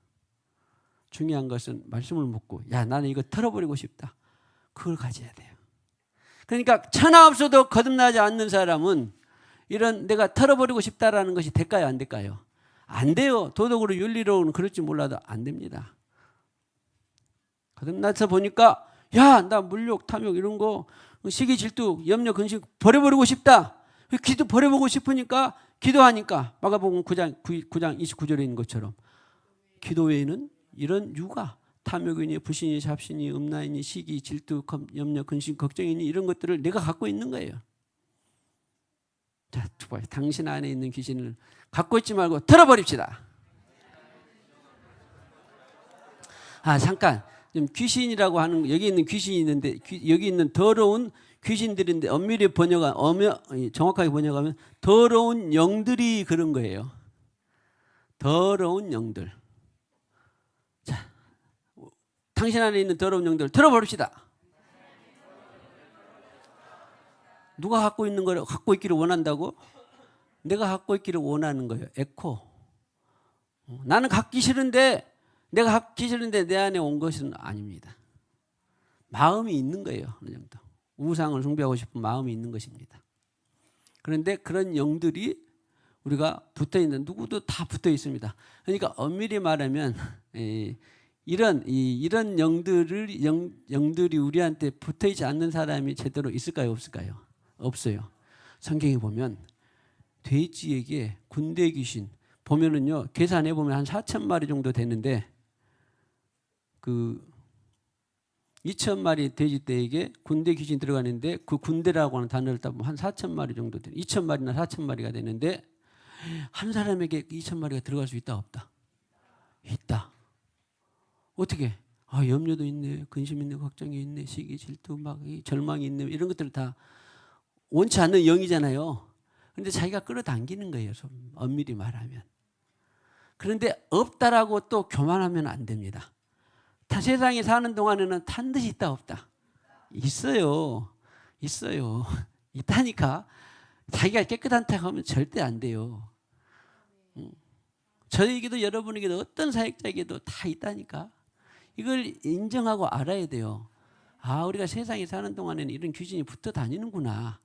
중요한 것은 말씀을 묻고 나는 이거 털어버리고 싶다. 그걸 가져야 돼요. 그러니까 천하 없어도 거듭나지 않는 사람은 이런 내가 털어버리고 싶다라는 것이 될까요? 안 될까요? 안 돼요. 도덕으로 윤리로는 그럴지 몰라도 안 됩니다. 거듭나서 보니까 나 물욕, 탐욕 이런 거 시기, 질투, 염려, 근심 버려버리고 싶다. 기도 버려보고 싶으니까 기도하니까 마가복음 9장 29절에 있는 것처럼 기도 외에는 이런 유가, 탐욕이니 불신이, 잡신이, 음란이니, 시기, 질투, 염려, 근심, 걱정이니 이런 것들을 내가 갖고 있는 거예요. 자, 두 번째, 당신 안에 있는 귀신을 갖고 있지 말고 털어버립시다. 잠깐. 지금 귀신이라고 하는, 여기 있는 귀신이 있는데, 여기 있는 더러운 귀신들인데, 엄밀히 정확하게 번역하면 더러운 영들이 그런 거예요. 더러운 영들. 자, 당신 안에 있는 더러운 영들을 털어버립시다. 누가 갖고 있는 걸 갖고 있기를 원한다고? 내가 갖고 있기를 원하는 거예요. 에코. 나는 갖기 싫은데, 내가 갖기 싫은데 내 안에 온 것은 아닙니다. 마음이 있는 거예요. 어느 정도. 우상을 숭배하고 싶은 마음이 있는 것입니다. 그런데 그런 영들이 우리가 붙어 있는, 누구도 다 붙어 있습니다. 그러니까 엄밀히 말하면 이런 영들이 우리한테 붙어 있지 않는 사람이 제대로 있을까요, 없을까요? 없어요. 성경에 보면 돼지에게 군대 귀신 보면은요, 계산해 보면 한 4,000마리 정도 되는데, 그 2,000마리 돼지떼에게 군대 귀신 들어가는데, 그 군대라고 하는 단어를 따보면 한 4,000마리 정도 돼요. 2,000마리나 4,000마리가 되는데, 한 사람에게 2,000마리가 들어갈 수 있다, 없다? 있다. 어떻게? 염려도 있네, 근심 있네, 걱정이 있네, 시기, 질투, 막 절망이 있네, 이런 것들 다 원치 않는 영이잖아요. 그런데 자기가 끌어당기는 거예요, 엄밀히 말하면. 그런데 없다라고 또 교만하면 안 됩니다. 세상에 사는 동안에는 탄 듯이 있다, 없다? 있어요. 있어요. 있다니까. 자기가 깨끗한 척 하면 절대 안 돼요. 저에게도 여러분에게도 어떤 사역자에게도 다 있다니까. 이걸 인정하고 알아야 돼요. 우리가 세상에 사는 동안에는 이런 귀신이 붙어 다니는구나.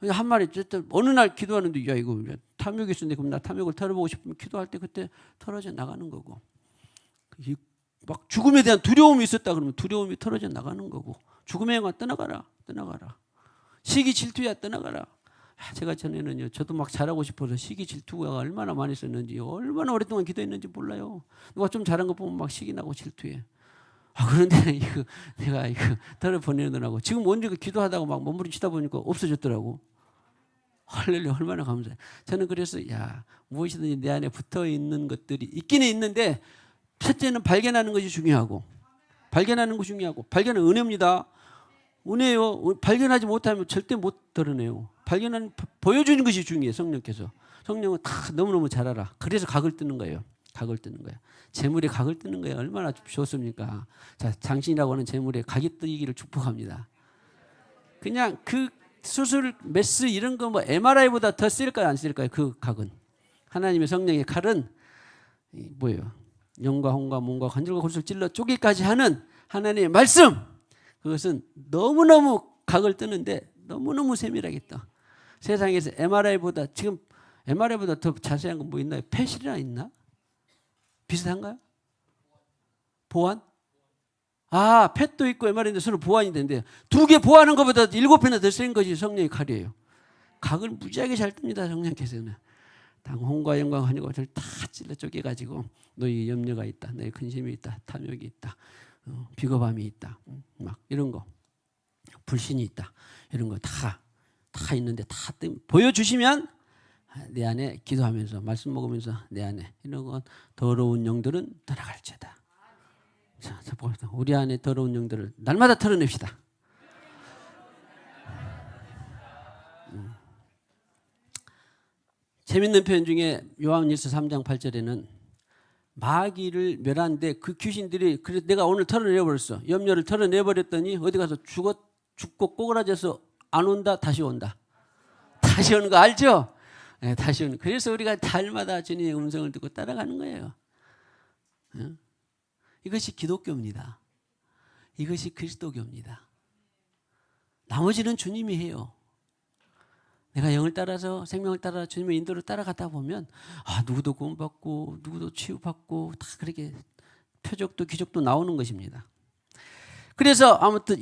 한 마리 어느 날 기도하는데, 야, 이거 탐욕이 있었는데, 그럼 나 탐욕을 털어보고 싶으면 기도할 때 그때 털어져 나가는 거고, 막 죽음에 대한 두려움이 있었다 그러면 두려움이 털어져 나가는 거고, 죽음의 영아 떠나가라, 떠나가라. 시기, 질투야 떠나가라. 제가 전에는요, 저도 막 잘하고 싶어서 시기, 질투가 얼마나 많이 있었는지, 얼마나 오랫동안 기도했는지 몰라요. 누가 좀 잘한 거 보면 막 시기 나고 질투해. 그런데 내가 털어 보내느라고 지금 언제 기도하다가 막 몸부림치다 보니까 없어졌더라고. 할렐루야, 얼마나 감사해. 저는 그래서 무엇이든지 내 안에 붙어 있는 것들이 있기는 있는데, 첫째는 발견하는 것이 중요하고, 발견하는 것이 중요하고, 발견은 은혜입니다. 은혜요. 발견하지 못하면 절대 못 드러내요. 보여주는 것이 중요해요. 성령께서. 성령은 다 너무너무 잘 알아. 그래서 각을 뜨는 거예요. 각을 뜨는 거예요. 재물에 각을 뜨는 거예요. 얼마나 좋습니까? 자, 장신이라고 하는 재물에 각이 뜨기를 축복합니다. 그냥 그 수술, 메스 이런 거 MRI보다 더 쓸까요, 안 쓸까요? 그 각은. 하나님의 성령의 칼은 뭐예요? 영과 혼과 몸과 관절과 골수를 찔러 쪼개기까지 하는 하나님의 말씀. 그것은 너무너무 각을 뜨는데 너무너무 세밀하게 떠. 세상에서 MRI보다, 지금 MRI보다 더 자세한 건 뭐 있나요? 펫이나 있나? 비슷한가요? 보안? 펫도 있고 MRI인데 서로 보안이 되는데, 두 개 보안하는 것보다 7배나 더 센 것이 성령의 칼이에요. 각을 무지하게 잘 뜹니다, 성령께서는. 혼과 영광 하는 것을 다 찔러 쪼개가지고, 너희 염려가 있다, 너희 근심이 있다, 탐욕이 있다, 비겁함이 있다, 막 이런 거, 불신이 있다, 이런 거 다 있는데 다 보여주시면 내 안에 기도하면서 말씀 먹으면서 내 안에 이런 건 더러운 영들은 떠나갈지어다. 자, 봅시다. 우리 안에 더러운 영들을 날마다 털어냅시다. 재밌는 표현 중에 요한일서 3장 8절에는 마귀를 멸하는데 그 귀신들이, 그래서 내가 오늘 털어내버렸어. 염려를 털어내버렸더니 어디 가서 죽고 꼬그라져서 안 온다, 다시 온다. 다시 오는 거 알죠? 네, 다시 오는. 그래서 우리가 달마다 주님의 음성을 듣고 따라가는 거예요. 이것이 기독교입니다. 이것이 그리스도교입니다. 나머지는 주님이 해요. 내가 영을 따라서, 생명을 따라 주님의 인도를 따라가다 보면 누구도 구원받고 누구도 치유받고 다 그렇게 표적도 기적도 나오는 것입니다. 그래서 아무튼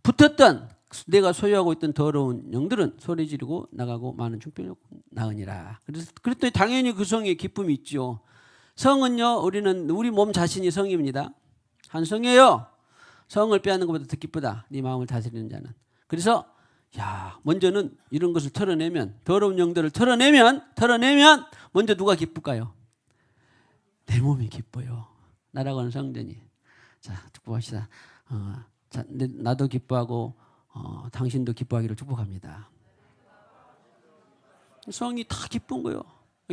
붙었던 내가 소유하고 있던 더러운 영들은 소리 지르고 나가고 많은 중병이 나으니라. 그래서 그랬더니 당연히 그 성에 기쁨이 있죠. 성은요, 우리 몸 자신이 성입니다. 한 성이에요. 성을 빼앗는 것보다 더 기쁘다. 네 마음을 다스리는 자는. 그래서 먼저는 이런 것을 털어내면, 더러운 영들을 털어내면 먼저 누가 기쁠까요? 내 몸이 기뻐요. 나라고 하는 성전이. 자, 축복합시다. 자, 나도 기뻐하고 당신도 기뻐하기를 축복합니다. 성이 다 기쁜 거예요.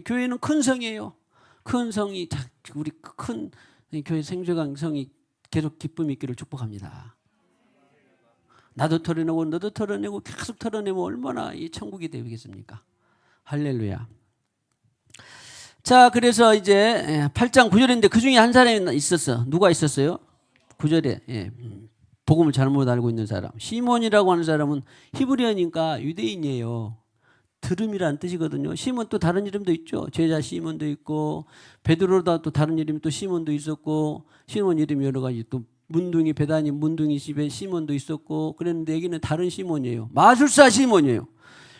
교회는 큰 성이에요. 큰 성이 우리 큰 교회 생수강 성이 계속 기쁨이 있기를 축복합니다. 나도 털어내고 너도 털어내고 계속 털어내면 얼마나 이 천국이 되겠습니까? 할렐루야. 자, 그래서 이제 8장 9절인데 그 중에 한 사람이 있었어. 누가 있었어요? 9절에 복음을 잘못 알고 있는 사람. 시몬이라고 하는 사람은 히브리어니까 유대인이에요. 들음이라는 뜻이거든요. 시몬 또 다른 이름도 있죠. 제자 시몬도 있고 베드로다 또 다른 이름 또 시몬도 있었고 시몬 이름이 여러 가지 또 문둥이 베다니 문둥이 집에 시몬도 있었고 그랬는데 여기는 다른 시몬이에요. 마술사 시몬이에요.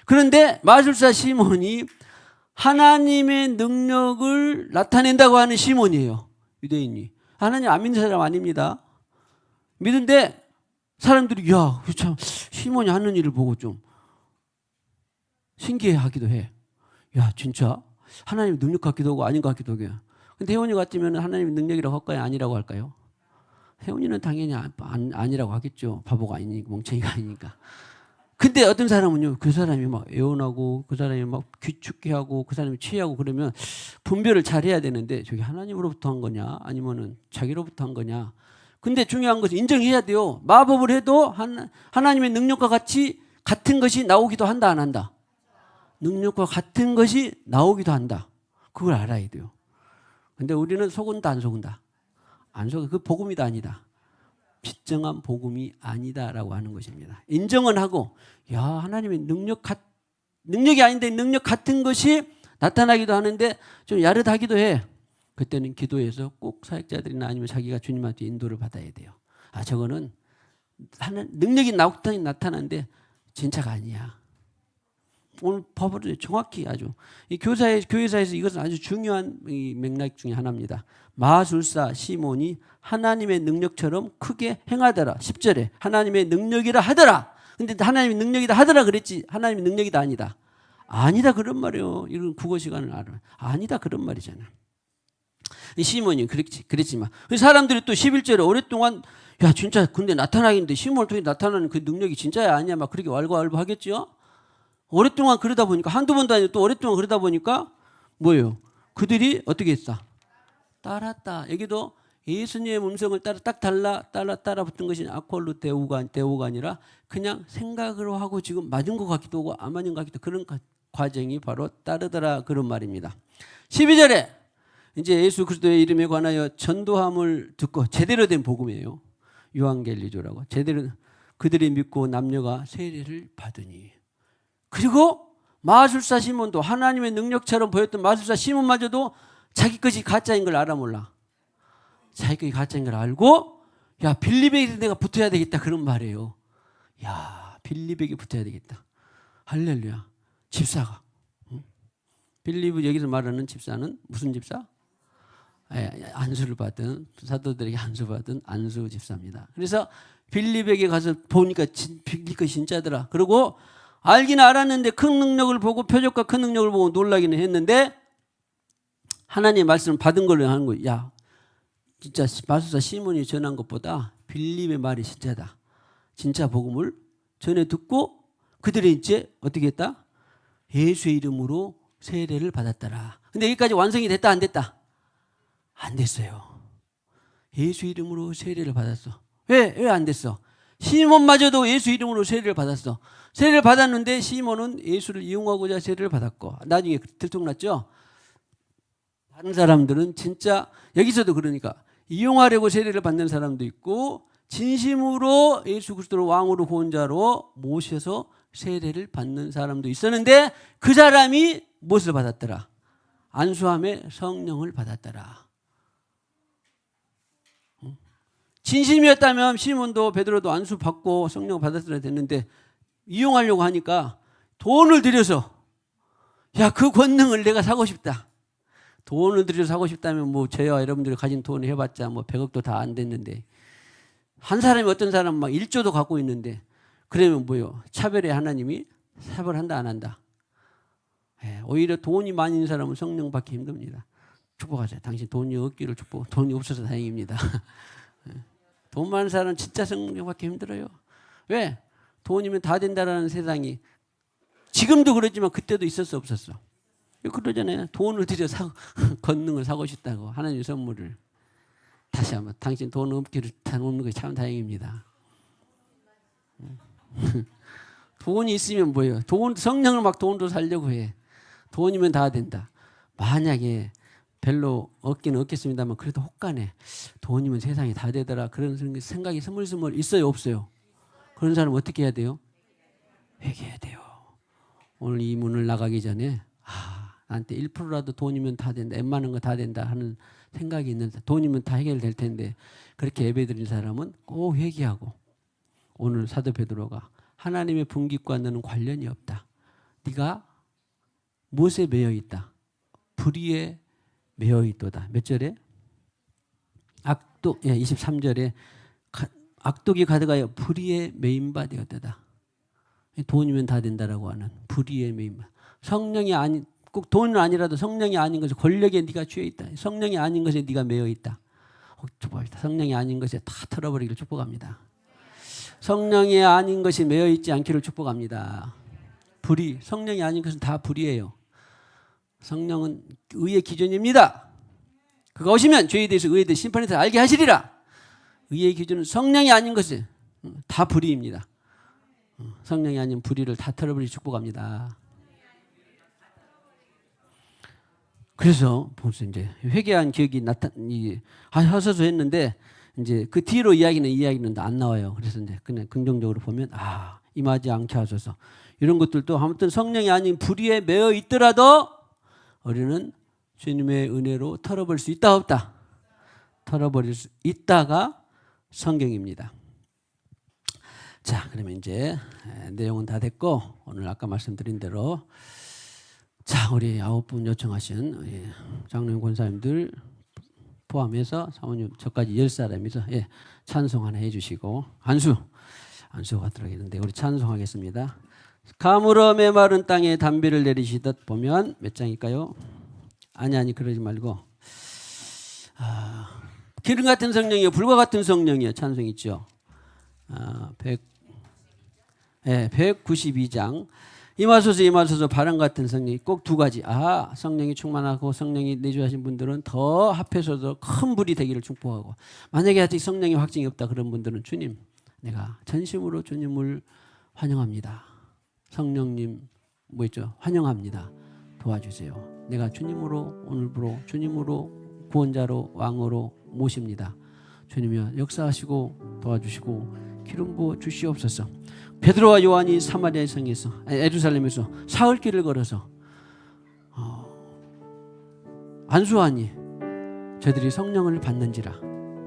그런데 마술사 시몬이 하나님의 능력을 나타낸다고 하는 시몬이에요. 유대인이. 하나님 안 믿는 사람 아닙니다. 믿는데 사람들이 참 시몬이 하는 일을 보고 좀 신기해하기도 해. 진짜 하나님 능력 같기도 하고 아닌 것 같기도 하고. 근데 혜원이 같으면 하나님의 능력이라고 할까요? 아니라고 할까요? 혜원이는 당연히 아니라고 하겠죠. 바보가 아니니까 멍청이가 아니니까. 근데 어떤 사람은요, 그 사람이 막 애원하고 그 사람이 막 귀축해 하고 그 사람이 취하고 그러면 분별을 잘 해야 되는데 저게 하나님으로부터 한 거냐 아니면은 자기로부터 한 거냐. 근데 중요한 것은 인정해야 돼요. 마법을 해도 하나님의 능력과 같은 것이 나오기도 한다 안 한다. 능력과 같은 것이 나오기도 한다. 그걸 알아야 돼요. 근데 우리는 속은다 안 속은다. 안 속아. 그 복음이다 아니다. 진정한 복음이 아니다라고 하는 것입니다. 인정은 하고 하나님의 능력이 아닌데 능력 같은 것이 나타나기도 하는데 좀 야릇하기도 해. 그때는 기도해서 꼭 사역자들이나 아니면 자기가 주님한테 인도를 받아야 돼요. 저거는 능력이 나타나는데 진짜가 아니야. 오늘 법을 정확히 아주 이 교회사에서 이것은 아주 중요한 이 맥락 중에 하나입니다. 마술사 시몬이 하나님의 능력처럼 크게 행하더라. 10절에 하나님의 능력이라 하더라. 근데 하나님의 능력이다 하더라 그랬지 하나님의 능력이다 아니다. 아니다 그런 말이에요. 이런 국어 시간을 알아. 아니다 그런 말이잖아. 이 시몬이 그랬지만 사람들이 또 11절에 오랫동안 진짜 근데 나타나겠는데 시몬을 통해 나타나는 그 능력이 진짜야 아니야 막 그렇게 왈가왈부 하겠죠. 오랫동안 그러다 보니까 한두 번도 아니고 또 오랫동안 그러다 보니까 뭐예요? 그들이 어떻게 했어? 따랐다. 여기도 예수님의 음성을 따라 붙은 것이 아콜로 대우가 아니라 그냥 생각으로 하고 지금 맞은 것 같기도 하고 안 맞은 것 같기도 하고 그런 과정이 바로 따르더라 그런 말입니다. 12절에 이제 예수 그리스도의 이름에 관하여 전도함을 듣고 제대로 된 복음이에요. 요한겔리조라고. 제대로 그들이 믿고 남녀가 세례를 받으니. 그리고 마술사 시몬도 하나님의 능력처럼 보였던 마술사 시몬마저도 자기 것이 가짜인 걸 알아 몰라. 자기 것이 가짜인 걸 알고 빌립에게 내가 붙어야 되겠다 그런 말이에요. 빌립에게 붙어야 되겠다. 할렐루야. 집사가. 빌립 여기서 말하는 집사는 무슨 집사? 안수를 받은 사도들에게 안수받은 안수 집사입니다. 그래서 빌립에게 가서 보니까 빌립 것이 진짜더라. 그리고 알기는 알았는데 큰 능력을 보고 표적과 큰 능력을 보고 놀라기는 했는데 하나님의 말씀을 받은 걸로 하는 거예요. 진짜 마술사 시몬이 전한 것보다 빌립의 말이 진짜다. 진짜 복음을 전해 듣고 그들이 이제 어떻게 했다? 예수의 이름으로 세례를 받았더라. 근데 여기까지 완성이 됐다 안 됐다? 안 됐어요. 예수 이름으로 세례를 받았어. 왜 안 됐어? 시몬마저도 예수 이름으로 세례를 받았어. 세례를 받았는데 시몬은 예수를 이용하고자 세례를 받았고 나중에 들통났죠. 다른 사람들은 진짜 여기서도 그러니까 이용하려고 세례를 받는 사람도 있고 진심으로 예수 그리스도를 왕으로 구원자로 모셔서 세례를 받는 사람도 있었는데 그 사람이 무엇을 받았더라? 안수함에 성령을 받았더라. 진심이었다면 시몬도 베드로도 안수 받고 성령 받았어야 됐는데 이용하려고 하니까 돈을 들여서 야, 그 권능을 내가 사고 싶다. 돈을 들여서 사고 싶다면 뭐 저와 여러분들이 가진 돈을 해봤자 뭐 100억도 다 안 됐는데 한 사람이 어떤 사람 막 1조도 갖고 있는데 그러면 뭐요? 차별의 하나님이 차별한다 안 한다? 예, 오히려 돈이 많이 있는 사람은 성령 받기 힘듭니다. 축복하세요. 당신 돈이 없기를 축복. 돈이 없어서 다행입니다. 돈 많은 사람은 진짜 성령 받기 힘들어요. 왜? 돈이면 다 된다라는 세상이 지금도 그렇지만 그때도 있었어 없었어? 그러잖아요. 돈을 들여 권능을 사고 싶다고 하나님의 선물을. 다시 한번 당신 돈 없기를 없는 것이 참 다행입니다. 돈이 있으면 뭐예요? 성령을 막 돈으로 살려고 해. 돈이면 다 된다. 만약에 별로 없기는 없겠습니다만 그래도 혹간에 돈이면 세상이 다 되더라 그런 생각이 스물스물 있어요 없어요? 그런 사람은 어떻게 해야 돼요? 회개해야 돼요. 오늘 이 문을 나가기 전에 나한테 1%라도 돈이면 다 된다, 웬만한 거 다 된다 하는 생각이 있는데 돈이면 다 해결될 텐데 그렇게 예배드린 사람은 꼭 회개하고 오늘 사도 베드로가 하나님의 분깃과 너는 관련이 없다. 네가 무엇에 매여 있다? 불의에 매여 있도다. 몇 절에? 23절에 악독이 가득하여 불의에 매인 바 되었다. 돈이면 다 된다라고 하는 불의에 매인 바. 성령이 아닌 꼭 돈은 아니라도 성령이 아닌 것에 권력에 네가 취해 있다. 성령이 아닌 것에 네가 매여 있다. 축복합니다. 성령이 아닌 것에 다 털어버리기를 축복합니다. 성령이 아닌 것이 매여 있지 않기를 축복합니다. 불의, 성령이 아닌 것은 다 불의예요. 성령은 의의 기준입니다. 그가 오시면 죄에 대해서 의에 대해서 심판에 대해서 알게 하시리라. 의의 기준은 성령이 아닌 것은 다 불의입니다. 성령이 아닌 불의를 다 털어버리기 축복합니다. 그래서 벌써 이제 회개한 기억이 하셔서 했는데 이제 그 뒤로 이야기는 안 나와요. 그래서 이제 그냥 긍정적으로 보면 임하지 않게 하소서. 이런 것들도 아무튼 성령이 아닌 불의에 매여 있더라도 우리는 주님의 은혜로 털어버릴 수 있다 없다? 털어버릴 수 있다가 성경입니다. 자, 그러면 이제 내용은 다 됐고 오늘 아까 말씀드린 대로 자, 우리 9분 요청하신 장로님 권사님들 포함해서 사모님 저까지 10사람이서 찬송 하나 해주시고 안수 갖도록 했는데 우리 찬송하겠습니다. 가물어 메마른 땅에 담비를 내리시듯 보면 몇 장일까요? 아니 그러지 말고 기름 같은 성령이요 불과 같은 성령이요 찬송 있죠. 192장 임하소서 바람 같은 성령이 꼭 두 가지. 성령이 충만하고 성령이 내주하신 분들은 더 합해서도 큰 불이 되기를 축복하고 만약에 아직 성령이 확증이 없다 그런 분들은 주님 내가 전심으로 주님을 환영합니다. 성령님 환영합니다. 도와주세요. 내가 주님으로 오늘부로 주님으로 구원자로 왕으로 모십니다. 주님이여 역사하시고 도와주시고 기름 부어 주시옵소서. 베드로와 요한이 사마리아 성에서 예루살렘에서 사흘길을 걸어서 안수하니 저들이 성령을 받는지라.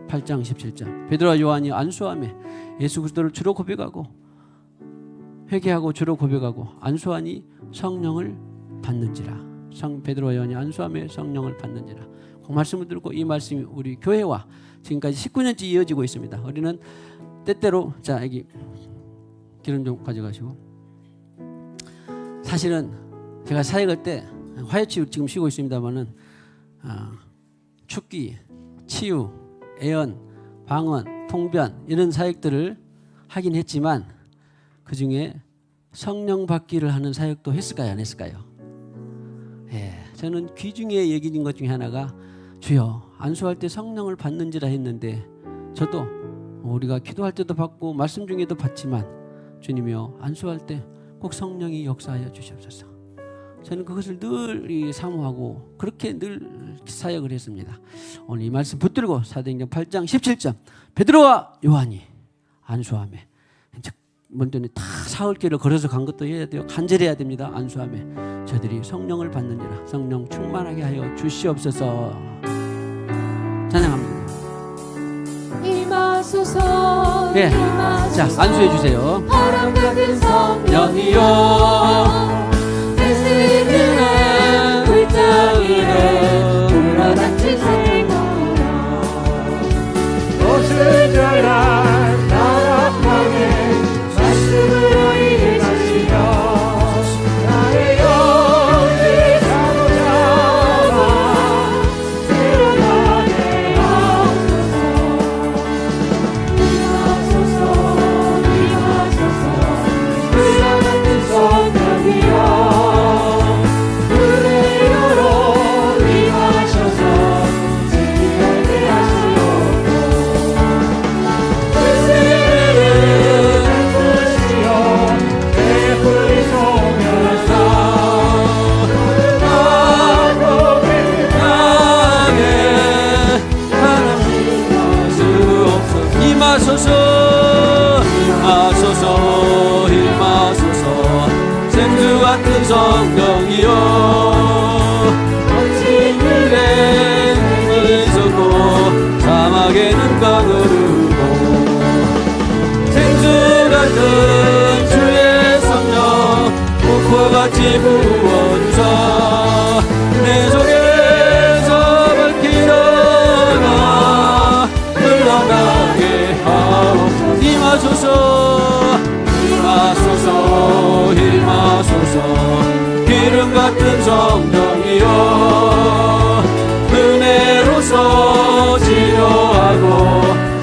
8장 17절 베드로와 요한이 안수하며 예수 그리스도를 주로 고백하고 회개하고 주로 고백하고 안수하니 성령을 받는지라. 베드로와 요한이 안수하며 성령을 받는지라. 그 말씀을 듣고 이 말씀이 우리 교회와 지금까지 19년째 이어지고 있습니다. 우리는 때때로 자 여기 기름 좀 가져가시고 사실은 제가 사역할 때 화요치 지금 쉬고 있습니다만은 축기, 치유, 애언, 방언, 통변 이런 사역들을 하긴 했지만 그 중에 성령 받기를 하는 사역도 했을까요 안 했을까요? 저는 귀중에 여기는 것 중에 하나가 주여 안수할 때 성령을 받는지라 했는데 저도 우리가 기도할 때도 받고 말씀 중에도 받지만 주님이여 안수할 때 꼭 성령이 역사하여 주시옵소서. 저는 그것을 늘 사모하고 그렇게 늘 사역을 했습니다. 오늘 이 말씀 붙들고 사도행전 8장 17절 베드로와 요한이 안수하며 먼저는 다 사흘길을 걸어서 간 것도 해야 돼요. 간절해야 됩니다. 안수하며 저들이 성령을 받는지라. 성령 충만하게 하여 주시옵소서. 찬양합니다. 임하소서 예. 자, 안수해 주세요. 바람 같은 성령이여 영이여 다스리는 불덩이를 불어닥친 생명이여 옷을 전한 나락방에 말씀으로 임하시며 나의 영을 사로잡아 새로나게 하소서 임하소서 불어닥친 성령이여 불의 여로 임하셔서 지키게 하시옵고 임하소서 임하소서 임하소서 생수 같은 성령이여 거친 길에 있었고 사막에 눈가 흐르고 생수 같은 주의 성령 폭포같이 부어주사 내 속에서 밝히다가 흘러가게 하옵소서 임하소서 임하소서 임하소서 기름 같은 성령이여 은혜로서 치료하고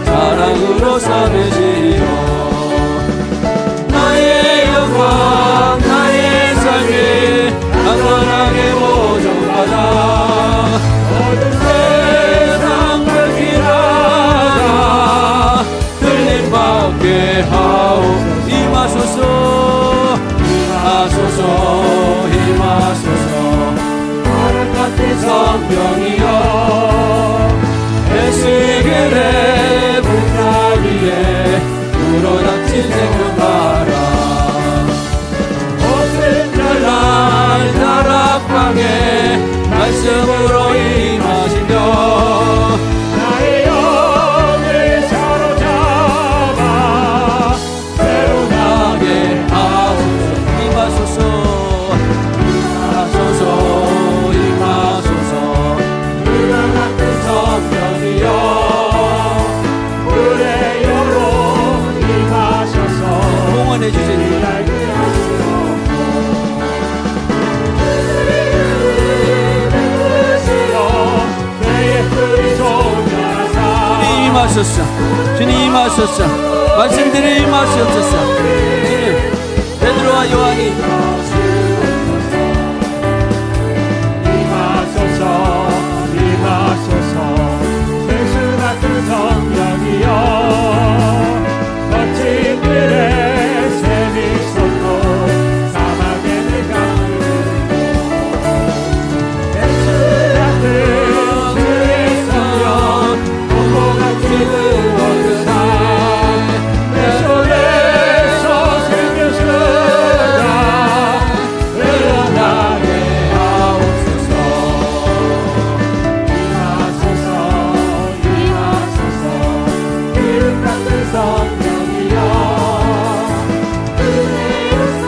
사랑으로 삼으시려 나의 영광 나의 삶이 강건하게 보존받아 어둠 세상 밝히다가 들림 받게 하오 임하소서 임하소서 임하소서 바람 같은 성령이여 에스겔의 불타기에 불어닥친 생명바람 옷은 전날 다락방에 말씀으로 임하시며 나의 영을 사로잡아 새로나게 하소서 임하소서 임하소서 임하소서 불과 같은 성령이여 불의 여로 임하셔서 공헌해 주세요. 주님 임하소서 주님 임하소서 말씀대로 임하시옵소서 주님 베드로와 요한이 임하소서 임하소서 생수 같은 성령이여 거친 길에 샘이 솟고 사막에는 강을 생수 같은 주의 성령 폭포같이 부어주사 내 속에서 생명수가 흘러나게 하옵소서 임하소서 기름 같은 성령이여 은혜로서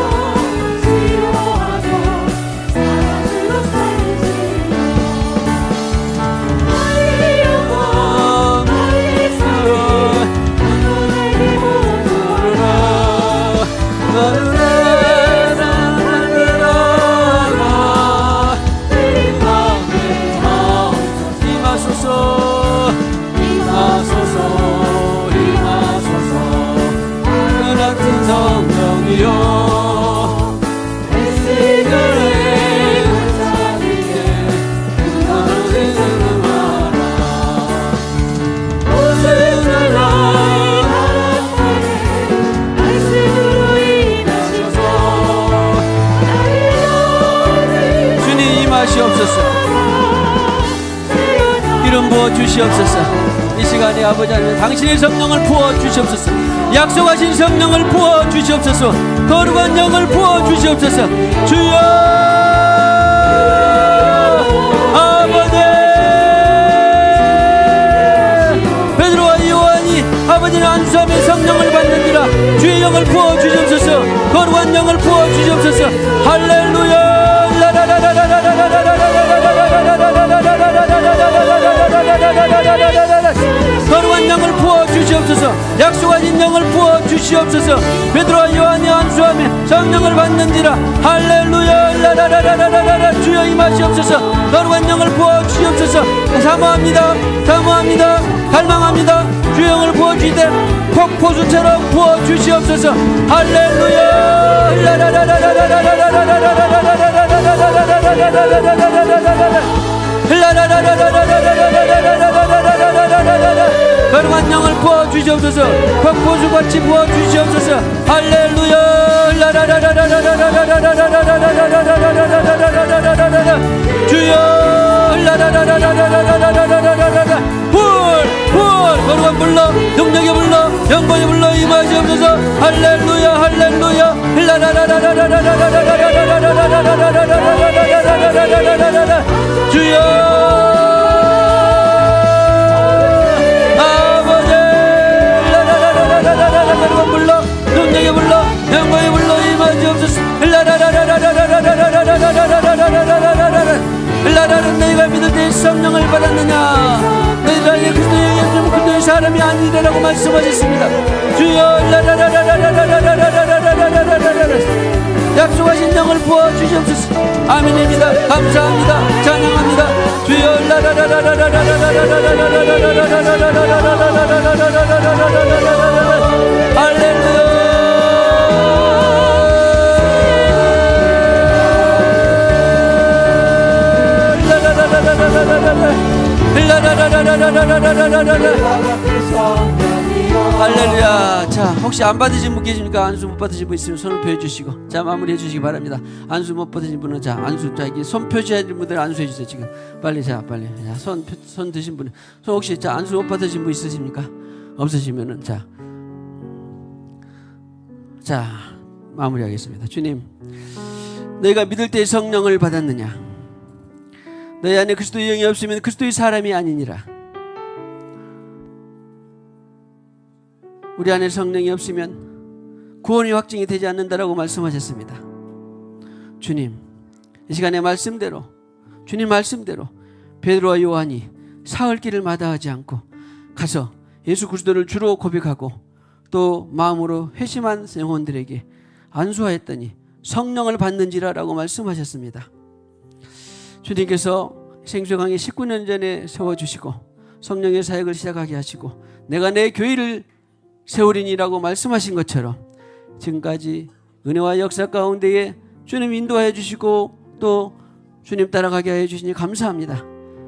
치료하고 사랑으로 살리시며 나의 영광 나의 삶이 하늘에게 모두라 임하소서 임하소서 임하소서 그 같은 성령이여 에스겔의 불타기에 불타는 생명하라 옷을 전라 말씀으로 임하소서 주님 임하시옵소서 기름 부어 주시옵소서 이 시간에 아버지 하나님 당신의 성령을 부어 주시옵소서 약속하신 성령을 부어 주시옵소서 거룩한 영을 부어 주시옵소서 주여 아버지 베드로와 요한이 아버지는 안수함에 성령을 받는지라 주의 영을 부어 주시옵소서. 거룩한 영을 부어 주시옵소서. 할렐루야. 거룩한 영을 부어 주시옵소서. 약속하신 영을 부어 주시옵소서. 베드로와 요한이 안수함에 성령을 받는지라 할렐루야. 주여 임하시옵소서. 거룩한 영을 부어 주시옵소서. 사모합니다. 사모합니다. 갈망합니다. 주의 영을 부어 주시되 폭포수처럼 부어 주시옵소서. 할렐루야. 거룩한 영을 부어 주시옵소서. 폭포수같이 부어 주시옵소서. 할렐루야. 주여. 거룩한 불러 능력의 불러 영광의 불러 임하시옵소서. 할렐루야. 할렐루야. 주여. 아버지 거룩한 불러 능력의 불러 영광의 불러 임하시옵소서. 너희가 믿을 때 성령을 받았느냐. 너희가 그리스도의 예수님 그리스도의 사람이 아니라고 말씀하셨습니다. 주여. 약속하신 영을 부어 주시옵소서. 아멘입니다. 감사합니다. 찬양합니다. 주여. 할렐루야. 할렐루야. 자, 혹시 안 받으신 분 계십니까? 안수 못 받으신 분 있으면 손을 펴 주시고 자, 마무리해 주시기 바랍니다. 안수 못 받으신 분은 자, 안수 자, 이게 손 표시하신 분들 안수해 주세요. 지금 빨리. 자, 빨리. 자, 손 드신 분, 손 혹시 자, 안수 못 받으신 분 있으십니까? 없으시면은 자, 마무리하겠습니다. 주님, 너희가 믿을 때 성령을 받았느냐? 너희 안에 그리스도의 영이 없으면 그리스도의 사람이 아니니라. 우리 안에 성령이 없으면 구원이 확증이 되지 않는다라고 말씀하셨습니다. 주님, 이 시간에 말씀대로, 주님 말씀대로 베드로와 요한이 사흘길을 마다하지 않고 가서 예수 그리스도를 주로 고백하고 또 마음으로 회심한 영혼들에게 안수하였더니 성령을 받는지라라고 말씀하셨습니다. 주님께서 생수강이 19년 전에 세워주시고 성령의 사역을 시작하게 하시고 내가 내 교회를 세우리니라고 말씀하신 것처럼 지금까지 은혜와 역사 가운데에 주님 인도하여 주시고 또 주님 따라가게 하여 주시니 감사합니다.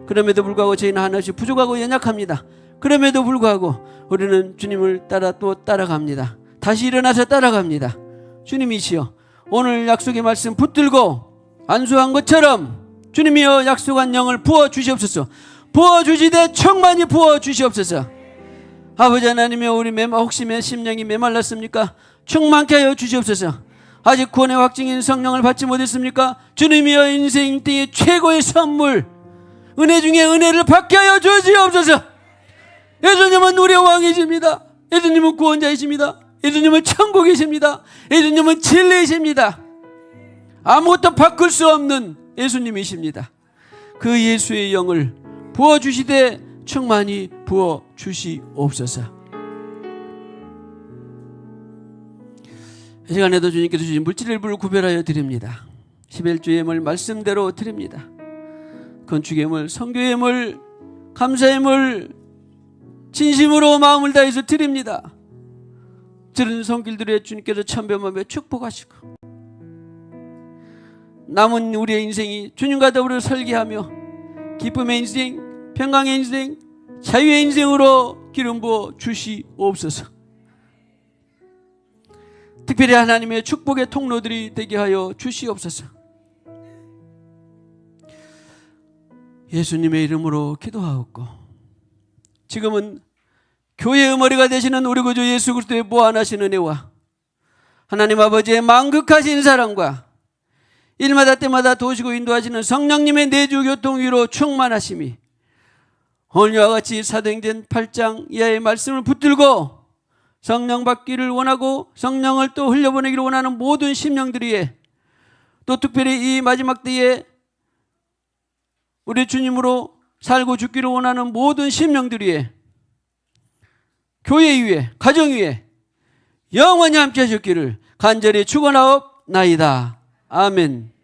그럼에도 불구하고 저희는 하나씩 부족하고 연약합니다. 그럼에도 불구하고 우리는 주님을 따라 또 따라갑니다. 다시 일어나서 따라갑니다. 주님이시여, 오늘 약속의 말씀 붙들고 안수한 것처럼 주님이여 약속한 영을 부어 주시옵소서. 부어 주시되 충만히 부어 주시옵소서. 아버지 하나님이여, 우리 혹시 심령이 메말랐습니까? 충만케 하여 주시옵소서. 아직 구원의 확증인 성령을 받지 못했습니까? 주님이여, 인생 때의 최고의 선물 은혜 중에 은혜를 받게 하여 주시옵소서. 예수님은 우리의 왕이십니다. 예수님은 구원자이십니다. 예수님은 천국이십니다. 예수님은 진리이십니다. 아무것도 바꿀 수 없는 예수님이십니다. 그 예수의 영을 부어주시되 충만히 부어주시옵소서. 이 시간에도 주님께서 주신 물질일부를 구별하여 드립니다. 11주 예물 말씀대로 드립니다. 건축 예물, 선교 예물, 감사 예물 진심으로 마음을 다해서 드립니다. 들은 손길들에 주님께서 천배만배 축복하시고 남은 우리의 인생이 주님과 더불어 설계하며 기쁨의 인생, 평강의 인생, 자유의 인생으로 기름 부어 주시옵소서. 특별히 하나님의 축복의 통로들이 되게 하여 주시옵소서. 예수님의 이름으로 기도하옵고 지금은 교회의 머리가 되시는 우리 구주 예수 그리스도의 무한하신 은혜와 하나님 아버지의 만극하신 사랑과 일마다 때마다 도우시고 인도하시는 성령님의 내주 교통 위로 충만하심이 오늘과 같이 사도행전 8장 이하의 말씀을 붙들고 성령 받기를 원하고 성령을 또 흘려보내기를 원하는 모든 심령들 위에, 또 특별히 이 마지막 때에 우리 주님으로 살고 죽기를 원하는 모든 심령들 위에, 교회 위에, 가정 위에 영원히 함께 하셨기를 간절히 축원하옵나이다. 아멘.